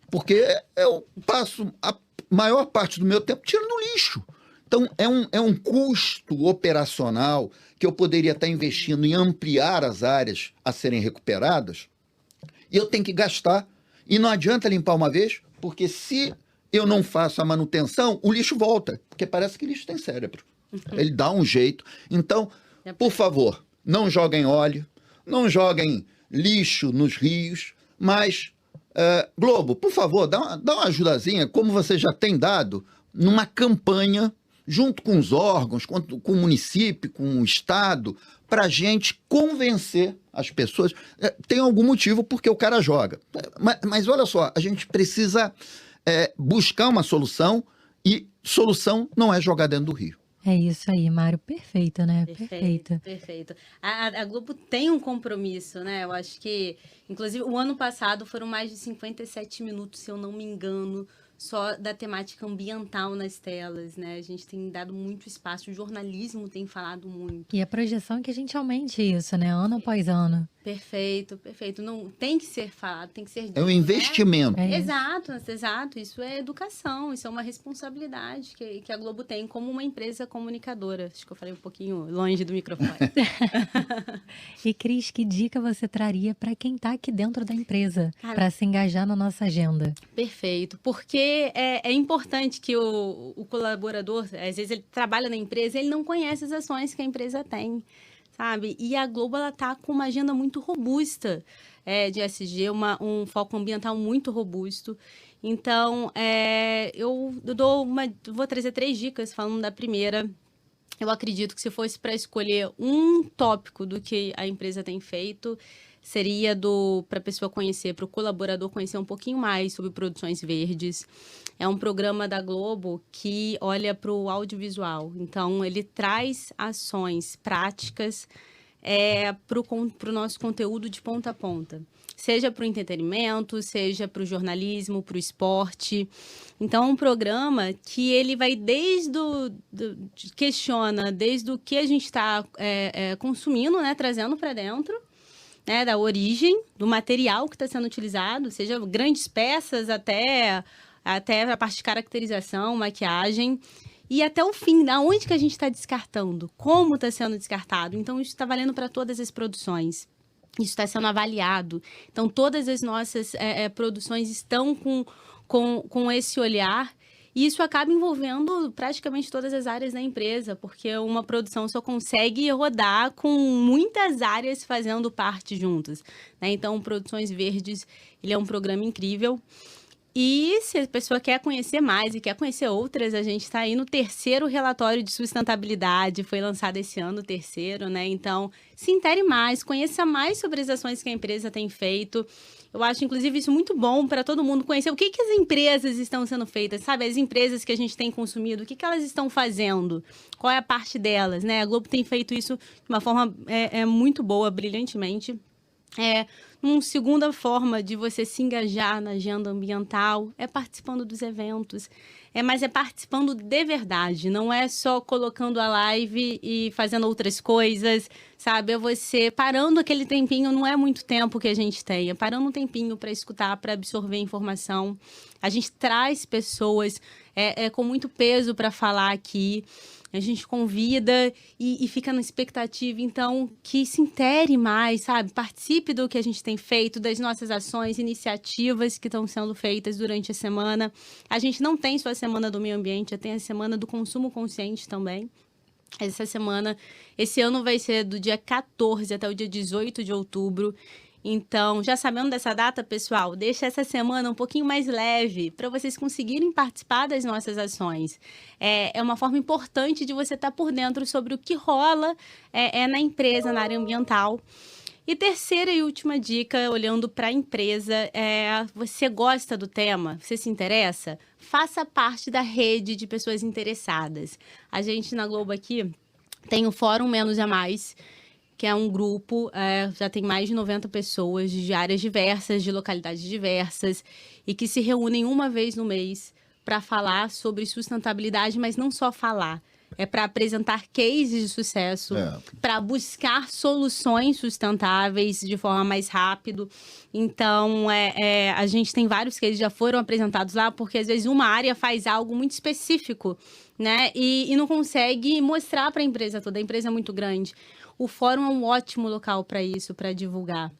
Porque eu passo a maior parte do meu tempo tirando lixo. Então, é um custo operacional que eu poderia estar investindo em ampliar as áreas a serem recuperadas. E eu tenho que gastar. E não adianta limpar uma vez, porque se eu não faço a manutenção, o lixo volta. Porque parece que lixo tem cérebro. Ele dá um jeito. Então, por favor, não joguem óleo, não joguem lixo nos rios, mas, Globo, por favor, dá uma ajudazinha, como você já tem dado, numa campanha, junto com os órgãos, com o município, com o estado, para a gente convencer as pessoas. Tem algum motivo porque o cara joga. Mas olha só, a gente precisa buscar uma solução, e solução não é jogar dentro do rio. É isso aí, Mário. Perfeito, né? Perfeito. Perfeito. A Globo tem um compromisso, né? Eu acho que, inclusive, o ano passado foram mais de 57 minutos, se eu não me engano, só da temática ambiental nas telas, né? A gente tem dado muito espaço, o jornalismo tem falado muito. E a projeção é que a gente aumente isso, né? Ano após ano. Perfeito, perfeito. Não, tem que ser falado, tem que ser dito, é um investimento. Né? Exato. Isso é educação, isso é uma responsabilidade que a Globo tem como uma empresa comunicadora. Acho que eu falei um pouquinho longe do microfone. E, Cris, que dica você traria para quem está aqui dentro da empresa, para se engajar na nossa agenda? Perfeito, porque é importante que o colaborador, às vezes ele trabalha na empresa, ele não conhece as ações que a empresa tem. Sabe? E a Globo está com uma agenda muito robusta de ESG, um foco ambiental muito robusto. Então, eu vou trazer 3 dicas, falando da primeira. Eu acredito que se fosse para escolher um tópico do que a empresa tem feito, seria para a pessoa conhecer, para o colaborador conhecer um pouquinho mais sobre produções verdes. É um programa da Globo que olha para o audiovisual. Então, ele traz ações práticas para o nosso conteúdo de ponta a ponta. Seja para o entretenimento, seja para o jornalismo, para o esporte. Então, é um programa que ele vai questiona desde o que a gente está consumindo, né, trazendo para dentro, né, da origem, do material que está sendo utilizado, seja grandes peças até a parte de caracterização, maquiagem, e até o fim, da onde que a gente está descartando, como está sendo descartado. Então, isso está valendo para todas as produções. Isso está sendo avaliado. Então, todas as nossas produções estão com esse olhar, e isso acaba envolvendo praticamente todas as áreas da empresa, porque uma produção só consegue rodar com muitas áreas fazendo parte juntas, né? Então, Produções Verdes, ele é um programa incrível. E se a pessoa quer conhecer mais e quer conhecer outras, a gente está aí no 3º relatório de sustentabilidade, foi lançado esse ano, o 3º, né? Então, se intere mais, conheça mais sobre as ações que a empresa tem feito. Eu acho, inclusive, isso muito bom para todo mundo conhecer o que as empresas estão sendo feitas, sabe? As empresas que a gente tem consumido, o que elas estão fazendo, qual é a parte delas, né? A Globo tem feito isso de uma forma muito boa, brilhantemente. Uma segunda forma de você se engajar na agenda ambiental é participando dos eventos, mas é participando de verdade, não é só colocando a live e fazendo outras coisas, sabe? É você parando aquele tempinho, não é muito tempo que a gente tem, é parando um tempinho para escutar, para absorver informação. A gente traz pessoas com muito peso para falar aqui. A gente convida e fica na expectativa, então, que se intere mais, sabe? Participe do que a gente tem feito, das nossas ações, iniciativas que estão sendo feitas durante a semana. A gente não tem só a Semana do Meio Ambiente, tem a Semana do Consumo Consciente também. Esse ano vai ser do dia 14 até o dia 18 de outubro. Então, já sabendo dessa data, pessoal, deixa essa semana um pouquinho mais leve para vocês conseguirem participar das nossas ações. É uma forma importante de você estar por dentro sobre o que rola na empresa, na área ambiental. E terceira e última dica, olhando para a empresa, você gosta do tema? Você se interessa? Faça parte da rede de pessoas interessadas. A gente na Globo aqui tem o Fórum Menos é Mais, que é um grupo, já tem mais de 90 pessoas de áreas diversas, de localidades diversas, e que se reúnem uma vez no mês para falar sobre sustentabilidade, mas não só falar. É para apresentar cases de sucesso, para buscar soluções sustentáveis de forma mais rápida. Então, a gente tem vários cases que já foram apresentados lá, porque às vezes uma área faz algo muito específico, né? E não consegue mostrar para a empresa toda. A empresa é muito grande. O fórum é um ótimo local para isso, para divulgar.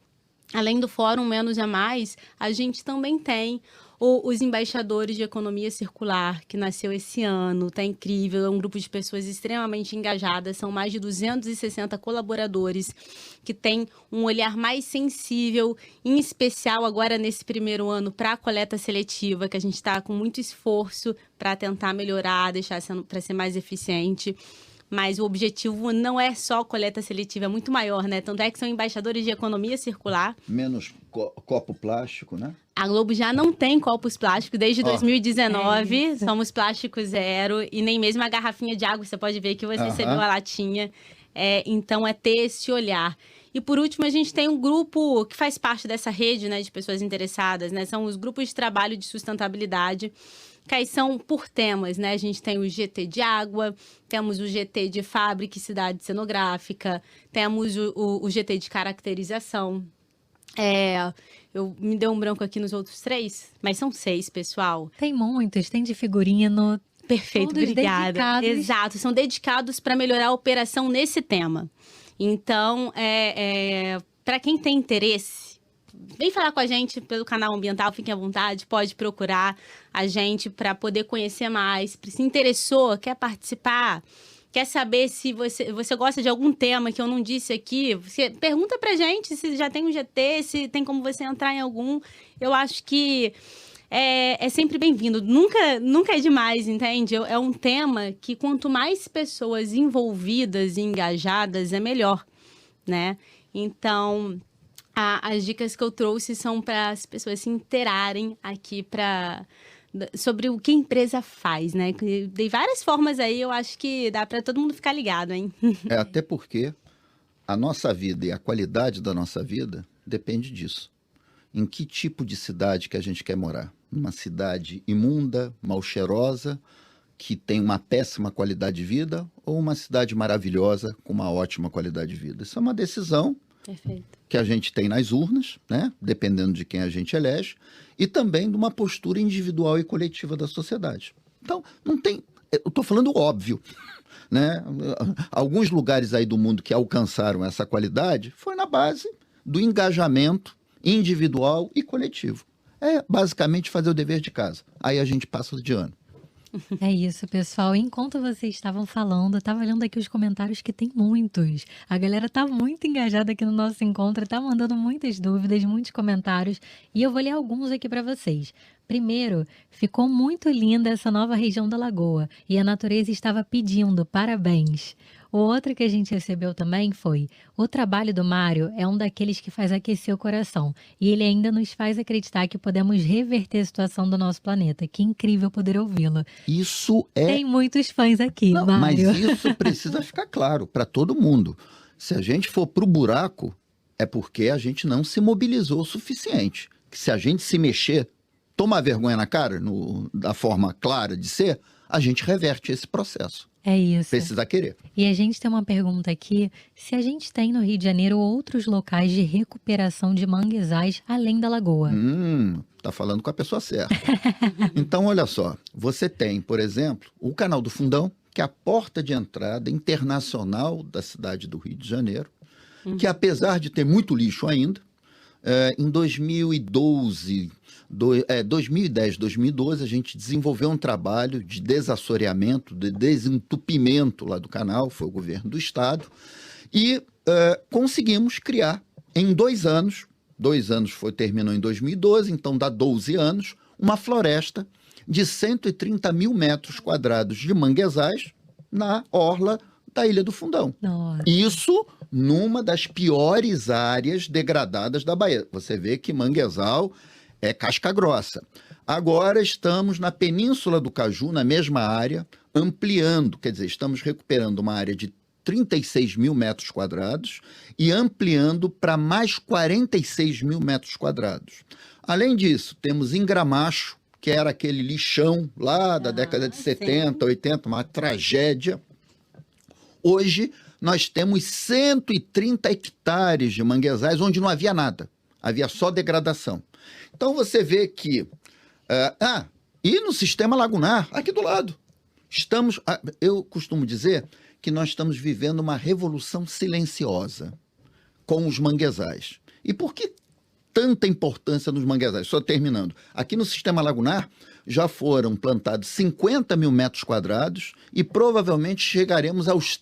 Além do Fórum Menos é Mais, a gente também tem os embaixadores de economia circular, que nasceu esse ano, está incrível, é um grupo de pessoas extremamente engajadas, são mais de 260 colaboradores que têm um olhar mais sensível, em especial agora nesse primeiro ano, para a coleta seletiva, que a gente está com muito esforço para tentar melhorar, para ser mais eficiente. Mas o objetivo não é só coleta seletiva, é muito maior, né? Tanto é que são embaixadores de economia circular. Menos copo plástico, né? A Globo já não tem copos plásticos desde 2019. Somos plástico zero. E nem mesmo a garrafinha de água, você pode ver que você recebeu a latinha. Então, é ter esse olhar. E, por último, a gente tem um grupo que faz parte dessa rede, né, de pessoas interessadas, né? São os grupos de trabalho de sustentabilidade, que aí são por temas, né? A gente tem o GT de água, temos o GT de fábrica e cidade cenográfica, temos o GT de caracterização. Me deu um branco aqui nos outros 3, mas são 6, pessoal. Tem muitos, tem de figurino. Perfeito, obrigada. Dedicados. Exato, são dedicados para melhorar a operação nesse tema. Então, para quem tem interesse, vem falar com a gente pelo canal Ambiental, fiquem à vontade, pode procurar a gente para poder conhecer mais. Se interessou, quer participar, quer saber se você gosta de algum tema que eu não disse aqui, você pergunta pra gente se já tem um GT, se tem como você entrar em algum. Eu acho que é sempre bem-vindo. Nunca é demais, entende? É um tema que quanto mais pessoas envolvidas e engajadas, é melhor, né? Então, as dicas que eu trouxe são para as pessoas se inteirarem aqui sobre o que a empresa faz, né? Dei várias formas aí, eu acho que dá para todo mundo ficar ligado, hein? Até porque a nossa vida e a qualidade da nossa vida depende disso. Em que tipo de cidade que a gente quer morar? Numa cidade imunda, mal cheirosa, que tem uma péssima qualidade de vida, ou uma cidade maravilhosa com uma ótima qualidade de vida? Isso é uma decisão Perfeito. que a gente tem nas urnas, né? Dependendo de quem a gente elege, e também de uma postura individual e coletiva da sociedade. Então, não tem... Eu estou falando óbvio, né? Alguns lugares aí do mundo que alcançaram essa qualidade foi na base do engajamento individual e coletivo. É basicamente fazer o dever de casa. Aí a gente passa de ano. É isso, pessoal. Enquanto vocês estavam falando, eu estava olhando aqui os comentários que tem muitos. A galera tá muito engajada aqui no nosso encontro, tá mandando muitas dúvidas, muitos comentários, e eu vou ler alguns aqui para vocês. Primeiro, ficou muito linda essa nova região da Lagoa e a natureza estava pedindo parabéns. O outro que a gente recebeu também foi: o trabalho do Mário é um daqueles que faz aquecer o coração e ele ainda nos faz acreditar que podemos reverter a situação do nosso planeta. Que incrível poder ouvi-lo. Isso é... Tem muitos fãs aqui, Não, mas Mário. isso precisa ficar claro para todo mundo. Se a gente for para o buraco, é porque a gente não se mobilizou o suficiente. Que se a gente se mexer, tomar vergonha na cara, da forma clara de ser, a gente reverte esse processo. É isso. Precisa querer. E a gente tem uma pergunta aqui: se a gente tem no Rio de Janeiro outros locais de recuperação de manguezais além da Lagoa? Tá falando com a pessoa certa. Então, olha só, você tem, por exemplo, o Canal do Fundão, que é a porta de entrada internacional da cidade do Rio de Janeiro, que apesar de ter muito lixo ainda, em 2010, 2012, a gente desenvolveu um trabalho de desassoreamento, de desentupimento lá do canal, foi o governo do estado, e conseguimos criar em 2 anos, terminou em 2012, então dá 12 anos, uma floresta de 130 mil metros quadrados de manguezais na orla da Ilha do Fundão. Nossa. Isso numa das piores áreas degradadas da Bahia. Você vê que manguezal é casca grossa. Agora estamos na Península do Caju, na mesma área, ampliando, quer dizer, estamos recuperando uma área de 36 mil metros quadrados e ampliando para mais 46 mil metros quadrados. Além disso, temos em Gramacho, que era aquele lixão lá da década de 70, 80, uma tragédia. Hoje, nós temos 130 hectares de manguezais onde não havia nada, havia só degradação. Então, você vê que... e no sistema lagunar, aqui do lado, eu costumo dizer que nós estamos vivendo uma revolução silenciosa com os manguezais. E por que tanta importância nos manguezais? Só terminando. Aqui no sistema lagunar já foram plantados 50 mil metros quadrados e provavelmente chegaremos aos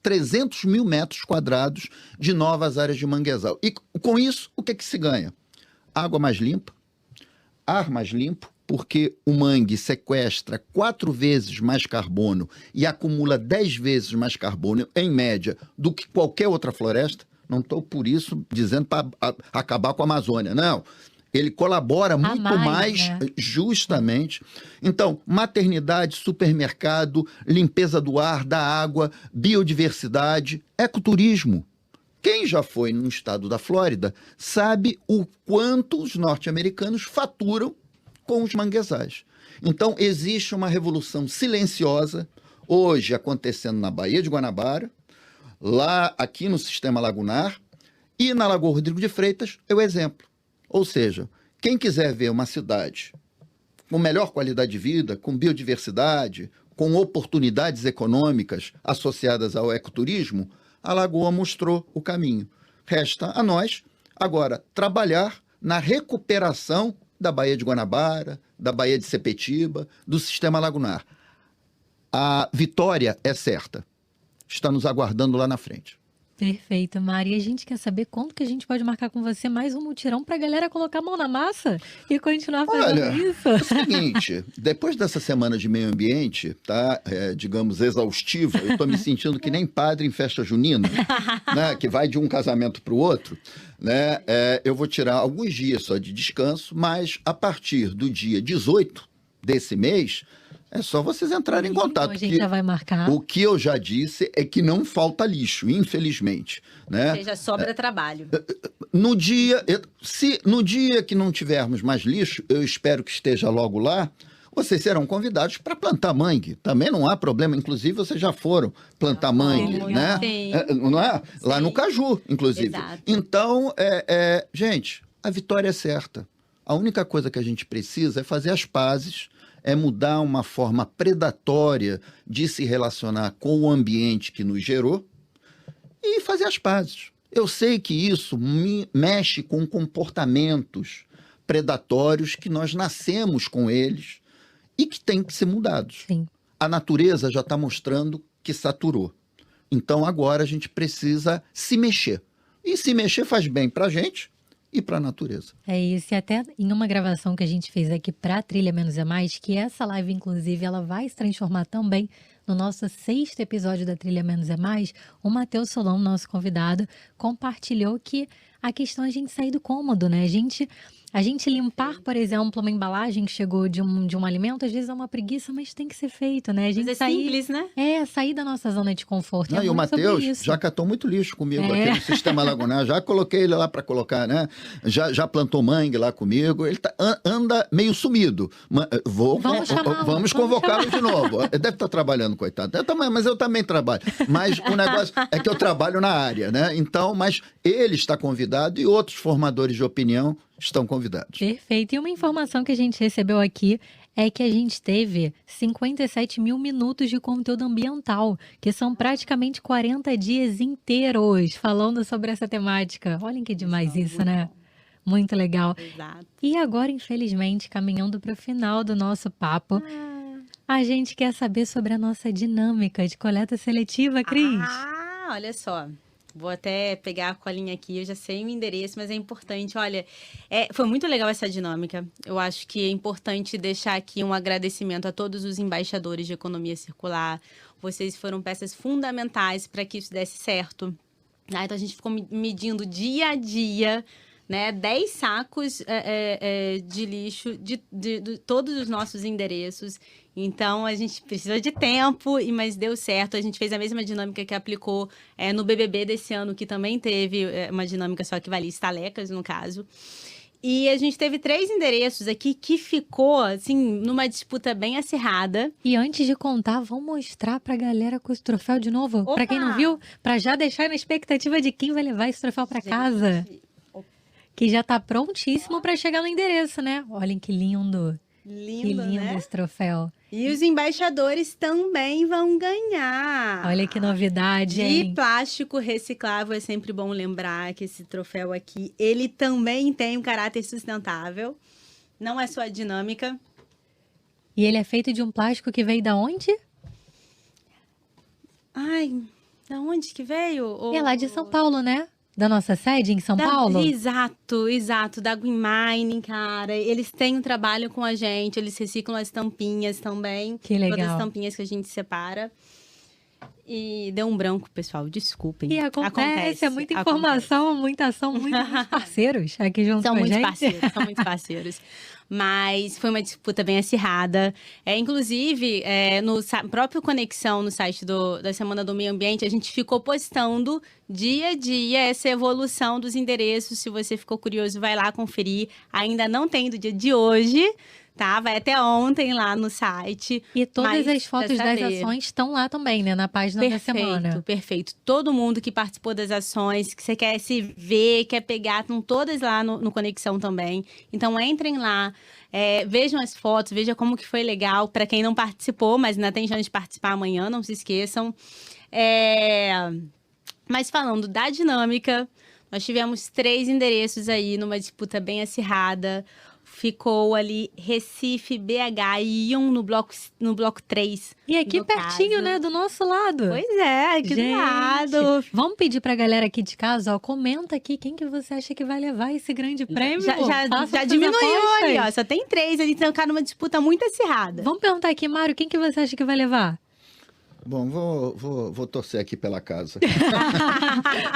300 mil metros quadrados de novas áreas de manguezal. E com isso, o que é que se ganha? Água mais limpa, ar mais limpo, porque o mangue sequestra 4 vezes mais carbono e acumula 10 vezes mais carbono, em média, do que qualquer outra floresta. Não estou, por isso, dizendo para acabar com a Amazônia, não. Ele colabora muito mais, né? Justamente. Então, maternidade, supermercado, limpeza do ar, da água, biodiversidade, ecoturismo. Quem já foi no estado da Flórida sabe o quanto os norte-americanos faturam com os manguezais. Então, existe uma revolução silenciosa, hoje acontecendo na Baía de Guanabara, lá aqui no sistema lagunar, e na Lagoa Rodrigo de Freitas é o exemplo. Ou seja, quem quiser ver uma cidade com melhor qualidade de vida, com biodiversidade, com oportunidades econômicas associadas ao ecoturismo, a Lagoa mostrou o caminho. Resta a nós, agora, trabalhar na recuperação da Baía de Guanabara, da Baía de Sepetiba, do sistema lagunar. A vitória é certa. Está nos aguardando lá na frente. Perfeito, Mari. E a gente quer saber quando que a gente pode marcar com você mais um mutirão para a galera colocar a mão na massa e continuar fazendo isso. É o seguinte, depois dessa semana de meio ambiente, tá, digamos, exaustiva, eu estou me sentindo que nem padre em festa junina, né, que vai de um casamento para o outro, né, eu vou tirar alguns dias só de descanso, mas a partir do dia 18 desse mês, É só vocês entrarem em Então contato. a gente já vai marcar. O que eu já disse é que não falta lixo, infelizmente. Né? Ou seja, sobra trabalho. No dia que não tivermos mais lixo, eu espero que esteja logo lá, vocês serão convidados para plantar mangue. Também não há problema. Inclusive, vocês já foram plantar mangue, né? Sim. Não é? Lá Sim. no Caju, inclusive. Exato. Então, gente, a vitória é certa. A única coisa que a gente precisa é fazer as pazes, é mudar uma forma predatória de se relacionar com o ambiente que nos gerou e fazer as pazes. Eu sei que isso mexe com comportamentos predatórios que nós nascemos com eles e que têm que ser mudados. Sim. A natureza já está mostrando que saturou. Então agora a gente precisa se mexer. E se mexer faz bem para a gente e para a natureza. É isso, e até em uma gravação que a gente fez aqui para Trilha Menos é Mais, que essa live, inclusive, ela vai se transformar também no nosso 6º episódio da Trilha Menos é Mais, o Matheus Solon, nosso convidado, compartilhou que a questão é a gente sair do cômodo, né? A gente limpar, por exemplo, uma embalagem que chegou de um alimento, às vezes é uma preguiça, mas tem que ser feito, né? A gente Mas é simples, né? sair da nossa zona de conforto. Não, e o Matheus já catou muito lixo comigo aqui no Sistema Lagunar. Já coloquei ele lá para colocar, né? Já plantou mangue lá comigo. Ele anda meio sumido. Vamos convocá-lo de novo. Ele deve estar trabalhando, coitado. Mas eu também trabalho. Mas o negócio é que eu trabalho na área, né? Então, mas ele está convidado e outros formadores de opinião estão convidados. Perfeito. E uma informação que a gente recebeu aqui é que a gente teve 57 mil minutos de conteúdo ambiental, que são praticamente 40 dias inteiros falando sobre essa temática. Olhem que demais isso, né? Muito legal. Exato. E agora, infelizmente, caminhando para o final do nosso papo, a gente quer saber sobre a nossa dinâmica de coleta seletiva, Cris. Olha só. Vou até pegar a colinha aqui, eu já sei o endereço, mas é importante. Olha, foi muito legal essa dinâmica. Eu acho que é importante deixar aqui um agradecimento a todos os embaixadores de economia circular. Vocês foram peças fundamentais para que isso desse certo. Então, a gente ficou medindo dia a dia, né, 10 sacos de lixo de todos os nossos endereços. Então, a gente precisou de tempo, mas deu certo. A gente fez a mesma dinâmica que aplicou no BBB desse ano, que também teve uma dinâmica só que valia estalecas, no caso. E a gente teve 3 endereços aqui que ficou, assim, numa disputa bem acirrada. E antes de contar, vamos mostrar pra galera com esse troféu de novo? Pra quem não viu, pra já deixar na expectativa de quem vai levar esse troféu pra casa. Que já tá prontíssimo pra chegar no endereço, né? Olhem que lindo. Que lindo, né? Esse troféu. E os embaixadores também vão ganhar. Olha que novidade, hein? De plástico reciclável, é sempre bom lembrar que esse troféu aqui, ele também tem um caráter sustentável. Não é só a dinâmica. E ele é feito de um plástico que veio da onde? Ai, da onde que veio? É lá de São Paulo, né? Da nossa sede em São Paulo? Exato. Da Green Mining, cara. Eles têm um trabalho com a gente, eles reciclam as tampinhas também. Que legal. Todas as tampinhas que a gente separa. E deu um branco, pessoal, desculpem. E acontece, é muita informação, muita ação, muitos parceiros aqui junto com a gente. São muitos parceiros. Mas foi uma disputa bem acirrada. Inclusive, no próprio Conexão, no site da Semana do Meio Ambiente, a gente ficou postando dia a dia essa evolução dos endereços. Se você ficou curioso, vai lá conferir. Ainda não tem do dia de hoje, tá? Vai até ontem lá no site. E todas as fotos das ações estão lá também, né? Na página da semana. Perfeito. Todo mundo que participou das ações, que você quer se ver, quer pegar, estão todas lá no Conexão também. Então, entrem lá, vejam as fotos, vejam como que foi legal. Para quem não participou, mas ainda tem chance de participar amanhã, não se esqueçam. Mas falando da dinâmica, nós tivemos 3 endereços aí numa disputa bem acirrada. Ficou ali Recife, BH e Ion no bloco 3. E aqui pertinho, caso, né? Do nosso lado. Pois é, aqui do lado. Vamos pedir pra galera aqui de casa, ó, comenta aqui quem que você acha que vai levar esse grande prêmio. Já diminuiu ali, ó. Só tem 3, eles estão numa disputa muito acirrada. Vamos perguntar aqui, Mário, quem que você acha que vai levar? Bom, vou torcer aqui pela casa.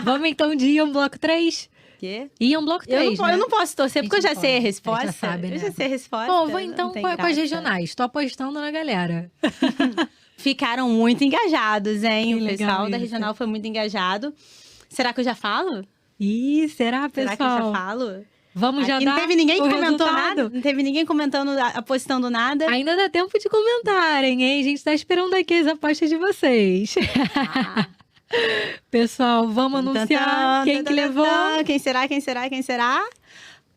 Vamos então de Ion bloco 3? Quê? Iam bloco 3, Eu não posso torcer, porque eu já sei a resposta. Já sabe, né? Eu já sei a resposta. Bom, vou então com as graça. regionais. Tô apostando na galera. Ficaram muito engajados, hein? Que O pessoal legal da isso. regional foi muito engajado. Será que eu já falo? Ih, será, pessoal? Será que eu já falo? Vamos já Aqui dar não teve ninguém o que comentou resultado? nada. Não teve ninguém comentando, apostando nada. Ainda dá tempo de comentarem, hein? A gente tá esperando aqui as apostas de vocês. Ah. Pessoal, vamos anunciar quem que levou. Quem será?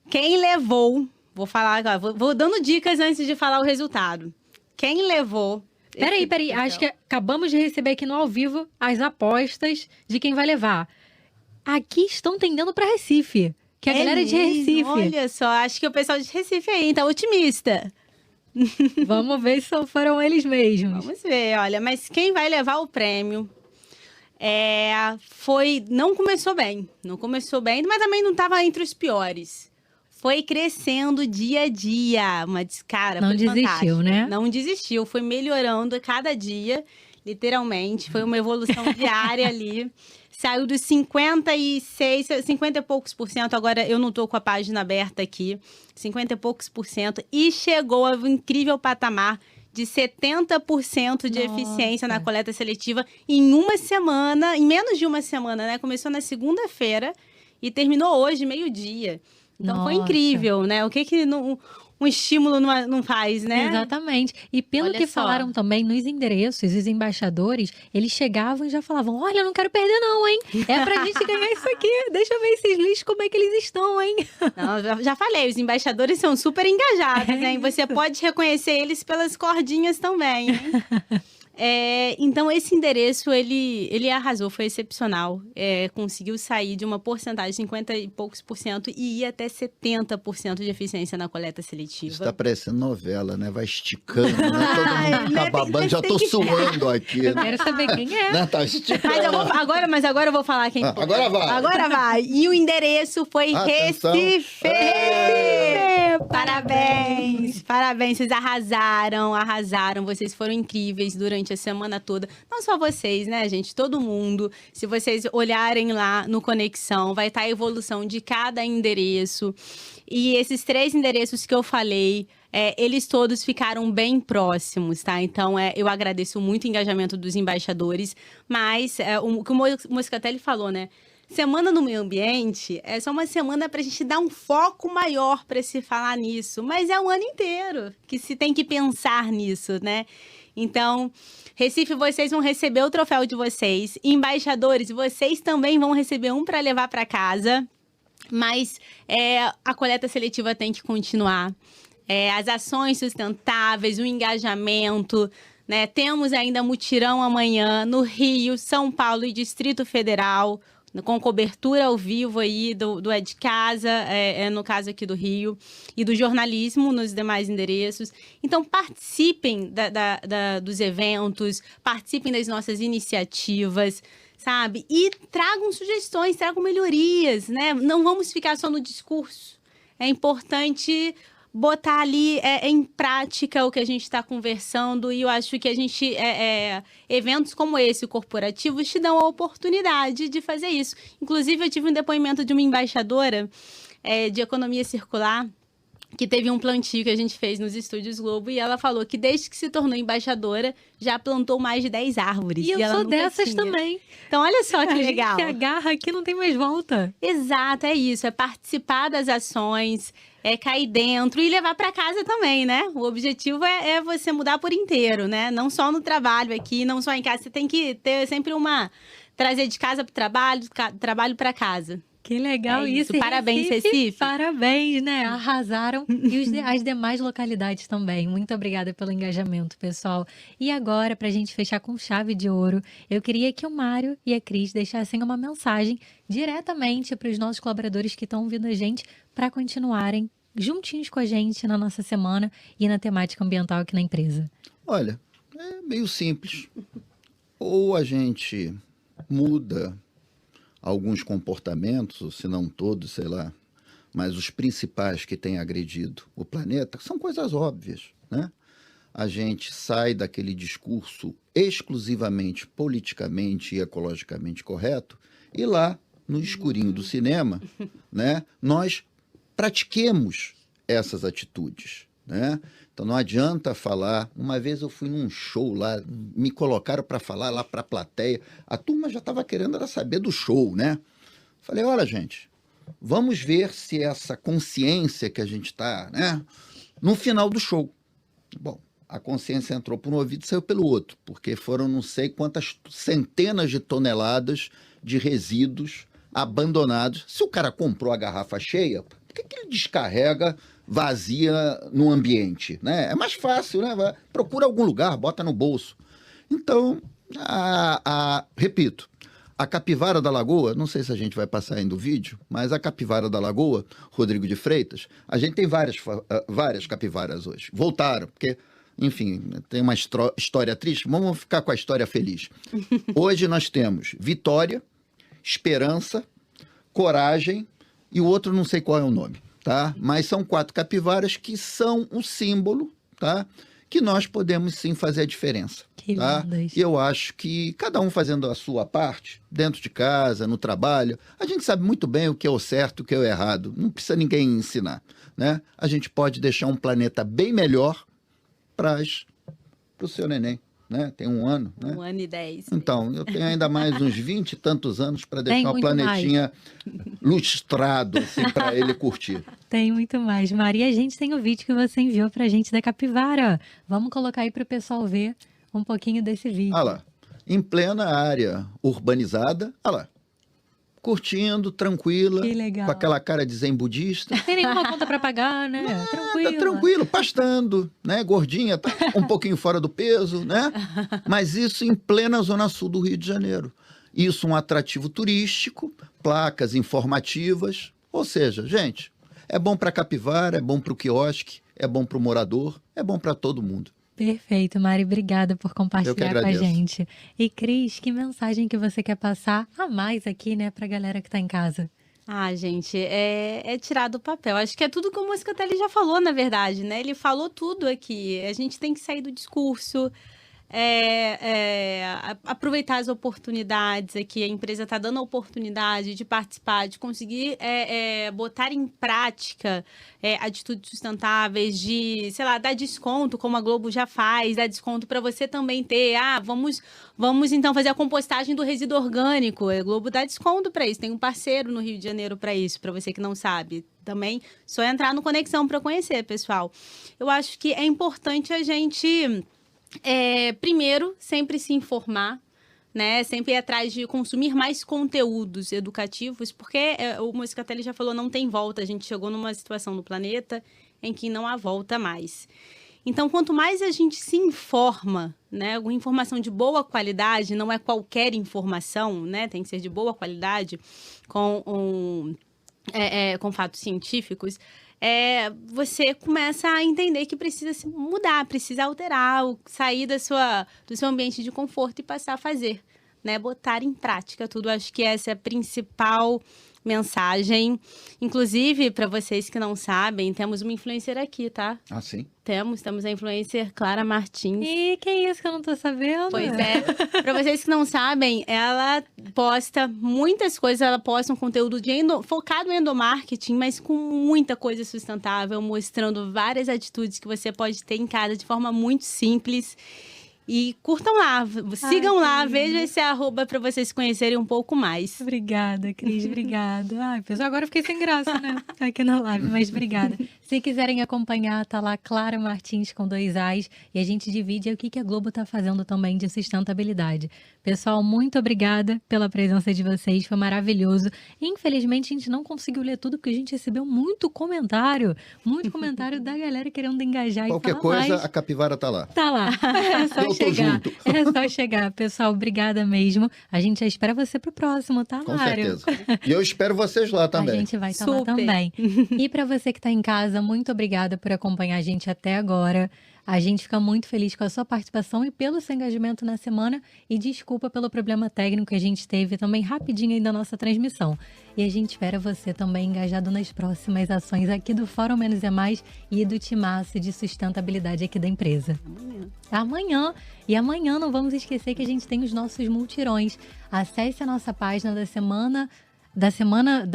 Quem levou? Vou falar agora. Vou dando dicas antes de falar o resultado. Quem levou... Peraí. Acho que acabamos de receber aqui no ao vivo as apostas de quem vai levar. Aqui estão tendendo para Recife. Que a galera é de mesmo? Recife. Olha só, acho que o pessoal de Recife aí tá otimista. Vamos ver se foram eles mesmos. Vamos ver, olha. Mas quem vai levar o prêmio não começou bem. Não começou bem, mas também não estava entre os piores. Foi crescendo dia a dia. Cara, Não foi desistiu, fantástico. né? Não desistiu. Foi melhorando a cada dia, literalmente. Foi uma evolução diária ali. Saiu dos 50 e poucos por cento, agora eu não tô com a página aberta aqui, 50 e poucos por cento, e chegou ao incrível patamar de 70% de eficiência na coleta seletiva em uma semana, em menos de uma semana, né? Começou na segunda-feira e terminou hoje, meio-dia. Então foi incrível, né? O que um estímulo não faz, né? Exatamente. E pelo Olha que só. falaram também nos endereços, os embaixadores, eles chegavam e já falavam: olha, eu não quero perder não, hein? É pra gente ganhar isso aqui. Deixa eu ver esses lixos, como é que eles estão, hein? Não, já falei, os embaixadores são super engajados, hein? Você pode reconhecer eles pelas cordinhas também, hein? Então, esse endereço, ele arrasou, foi excepcional. Conseguiu sair de uma porcentagem de 50 e poucos por cento e ir até 70% de eficiência na coleta seletiva. Isso tá parecendo novela, né? Vai esticando, né? Todo mundo tá babando. Já tô tem que- suando aqui. Eu quero saber quem é. Né? Tá esticando. Mas agora eu vou falar quem foi. Agora vai. Agora vai. E o endereço foi Atenção. Recife. Parabéns. Parabéns, vocês arrasaram. Vocês foram incríveis durante a semana toda. Não só vocês, né, gente? Todo mundo. Se vocês olharem lá no Conexão, vai estar a evolução de cada endereço. E esses 3 endereços que eu falei, eles todos ficaram bem próximos, tá? Então, eu agradeço muito o engajamento dos embaixadores, mas o que o Moscatelli falou, né? Semana no meio ambiente é só uma semana para a gente dar um foco maior para se falar nisso, mas é o ano inteiro que se tem que pensar nisso, né? Então, Recife, vocês vão receber o troféu de vocês. Embaixadores, vocês também vão receber um para levar para casa. Mas a coleta seletiva tem que continuar. As ações sustentáveis, o engajamento, né? Temos ainda mutirão amanhã no Rio, São Paulo e Distrito Federal, com cobertura ao vivo aí do É de Casa, no caso aqui do Rio, e do jornalismo nos demais endereços. Então, participem dos eventos, participem das nossas iniciativas, sabe? E tragam sugestões, tragam melhorias, né? Não vamos ficar só no discurso. É importante botar ali em prática o que a gente está conversando, e eu acho que a gente, eventos como esse, corporativos, te dão a oportunidade de fazer isso. Inclusive, eu tive um depoimento de uma embaixadora de economia circular, que teve um plantio que a gente fez nos Estúdios Globo, e ela falou que desde que se tornou embaixadora, já plantou mais de 10 árvores. E eu ela sou nunca dessas tinha. também. Então, olha só que A legal. gente se agarra aqui, não tem mais volta. Exato, é isso. É participar das ações, cair dentro e levar para casa também, né? O objetivo é você mudar por inteiro, né? Não só no trabalho aqui, não só em casa. Você tem que ter sempre trazer de casa para o trabalho, trabalho para casa. Que legal isso. E parabéns, Recife. Parabéns, né? Arrasaram. E as demais localidades também. Muito obrigada pelo engajamento, pessoal. E agora, para a gente fechar com chave de ouro, eu queria que o Mário e a Cris deixassem uma mensagem diretamente para os nossos colaboradores que estão ouvindo a gente para continuarem juntinhos com a gente na nossa semana e na temática ambiental aqui na empresa. Olha, é meio simples. Ou a gente muda alguns comportamentos, ou se não todos, sei lá, mas os principais que têm agredido o planeta, são coisas óbvias, né? A gente sai daquele discurso exclusivamente politicamente e ecologicamente correto e lá no escurinho do cinema, né, nós pratiquemos essas atitudes, né? Então não adianta falar. Uma vez eu fui num show lá, me colocaram para falar lá para a plateia, a turma já estava querendo era saber do show, né? Falei, olha gente, vamos ver se essa consciência que a gente está, né, no final do show. Bom, a consciência entrou por um ouvido e saiu pelo outro, porque foram não sei quantas centenas de toneladas de resíduos abandonados. Se o cara comprou a garrafa cheia, por que ele descarrega vazia no ambiente, né? É mais fácil, né? Procura algum lugar, bota no bolso. Então, repito, a capivara da Lagoa, não sei se a gente vai passar ainda o vídeo, mas a capivara da Lagoa, Rodrigo de Freitas, a gente tem várias capivaras hoje. Voltaram, porque, enfim, tem uma história triste, vamos ficar com a história feliz. Hoje nós temos Vitória, Esperança, Coragem e o outro não sei qual é o nome, tá? Mas são 4 capivaras que são um símbolo, tá? Que nós podemos sim fazer a diferença. Que tá? lindas. E eu acho que cada um fazendo a sua parte, dentro de casa, no trabalho, a gente sabe muito bem o que é o certo e o que é o errado. Não precisa ninguém ensinar, né? A gente pode deixar um planeta bem melhor para o seu neném, né? Tem 1 ano, né? 1 ano e 10. Então, eu tenho ainda mais uns 20 e tantos anos para deixar o muito planetinha lustrado, assim, para ele curtir. Tem muito mais. Maria, a gente tem o vídeo que você enviou pra gente da capivara. Vamos colocar aí pro pessoal ver um pouquinho desse vídeo. Olha lá, em plena área urbanizada, olha lá, curtindo, tranquila, Que legal. com aquela cara de zen budista. Não tem nenhuma conta pra pagar, né? Tá tranquilo, pastando, né? Gordinha, tá um pouquinho fora do peso, né? Mas isso em plena zona sul do Rio de Janeiro. Isso um atrativo turístico, placas informativas. Ou seja, gente, é bom para capivara, é bom para o quiosque, é bom para o morador, é bom para todo mundo. Perfeito, Mari. Obrigada por Eu que compartilhar com a agradeço. gente. E Cris, que mensagem que você quer passar a mais aqui, né, pra galera que tá em casa? Ah, gente, é tirar do papel. Acho que é tudo que o Moscatelli já falou, na verdade, né? Ele falou tudo aqui. A gente tem que sair do discurso, aproveitar as oportunidades aqui. A empresa está dando a oportunidade de participar, de conseguir botar em prática atitudes sustentáveis, de, sei lá, dar desconto, como a Globo já faz, dar desconto para você também ter. Vamos então fazer a compostagem do resíduo orgânico. A Globo dá desconto para isso. Tem um parceiro no Rio de Janeiro para isso, para você que não sabe. Também só entrar no Conexão para conhecer, pessoal. Eu acho que é importante a gente, primeiro, sempre se informar, né? Sempre ir atrás de consumir mais conteúdos educativos, porque o Moscatelli já falou, não tem volta. A gente chegou numa situação no planeta em que não há volta mais. Então, quanto mais a gente se informa, né, uma informação de boa qualidade, não é qualquer informação, né, tem que ser de boa qualidade, com fatos científicos, você começa a entender que precisa se mudar, precisa alterar, sair do seu ambiente de conforto e passar a fazer, né, botar em prática tudo. Acho que essa é a principal mensagem. Inclusive, para vocês que não sabem, temos uma influencer aqui, tá? Ah, sim? Temos a influencer Clara Martins. E que isso que eu não tô sabendo? Pois é. Para vocês que não sabem, ela posta muitas coisas, ela posta um conteúdo focado em endomarketing, mas com muita coisa sustentável, mostrando várias atitudes que você pode ter em casa de forma muito simples. E curtam lá, sigam lá, vejam esse @ para vocês conhecerem um pouco mais. Obrigada, Cris, obrigada. Ai, pessoal, agora eu fiquei sem graça, né? Aqui na live, mas obrigada. Se quiserem acompanhar, tá lá Clara Martins com 2 As e a gente divide o que a Globo tá fazendo também de sustentabilidade. Pessoal, muito obrigada pela presença de vocês, foi maravilhoso. Infelizmente, a gente não conseguiu ler tudo, porque a gente recebeu muito comentário da galera querendo engajar Qualquer e falar coisa, mais. a capivara tá lá. Tá lá, é só Eu tô chegar. junto. É só chegar. Pessoal, obrigada mesmo. A gente já espera você pro próximo, tá, Com Mário? certeza. E eu espero vocês lá A também. gente vai estar lá Super. também. E para você que está em casa, muito obrigada por acompanhar a gente até agora. A gente fica muito feliz com a sua participação e pelo seu engajamento na semana. E desculpa pelo problema técnico que a gente teve também rapidinho aí da nossa transmissão. E a gente espera você também engajado nas próximas ações aqui do Fórum Menos é Mais e do Timaço de sustentabilidade aqui da empresa. Amanhã. E amanhã não vamos esquecer que a gente tem os nossos multirões. Acesse a nossa página da semana da Semana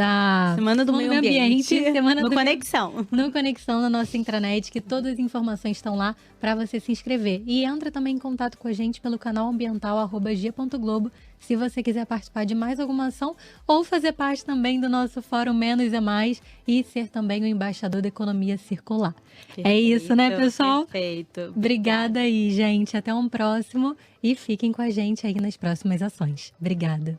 do Meio Ambiente, Semana no do Conexão. No Conexão, na nossa intranet, que todas as informações estão lá para você se inscrever. E entra também em contato com a gente pelo canal ambiental @g.globo, se você quiser participar de mais alguma ação ou fazer parte também do nosso Fórum Menos é Mais e ser também o embaixador da economia circular. Perfeito, é isso, né, pessoal? Perfeito. Obrigada aí, gente. Até um próximo e fiquem com a gente aí nas próximas ações. Obrigada.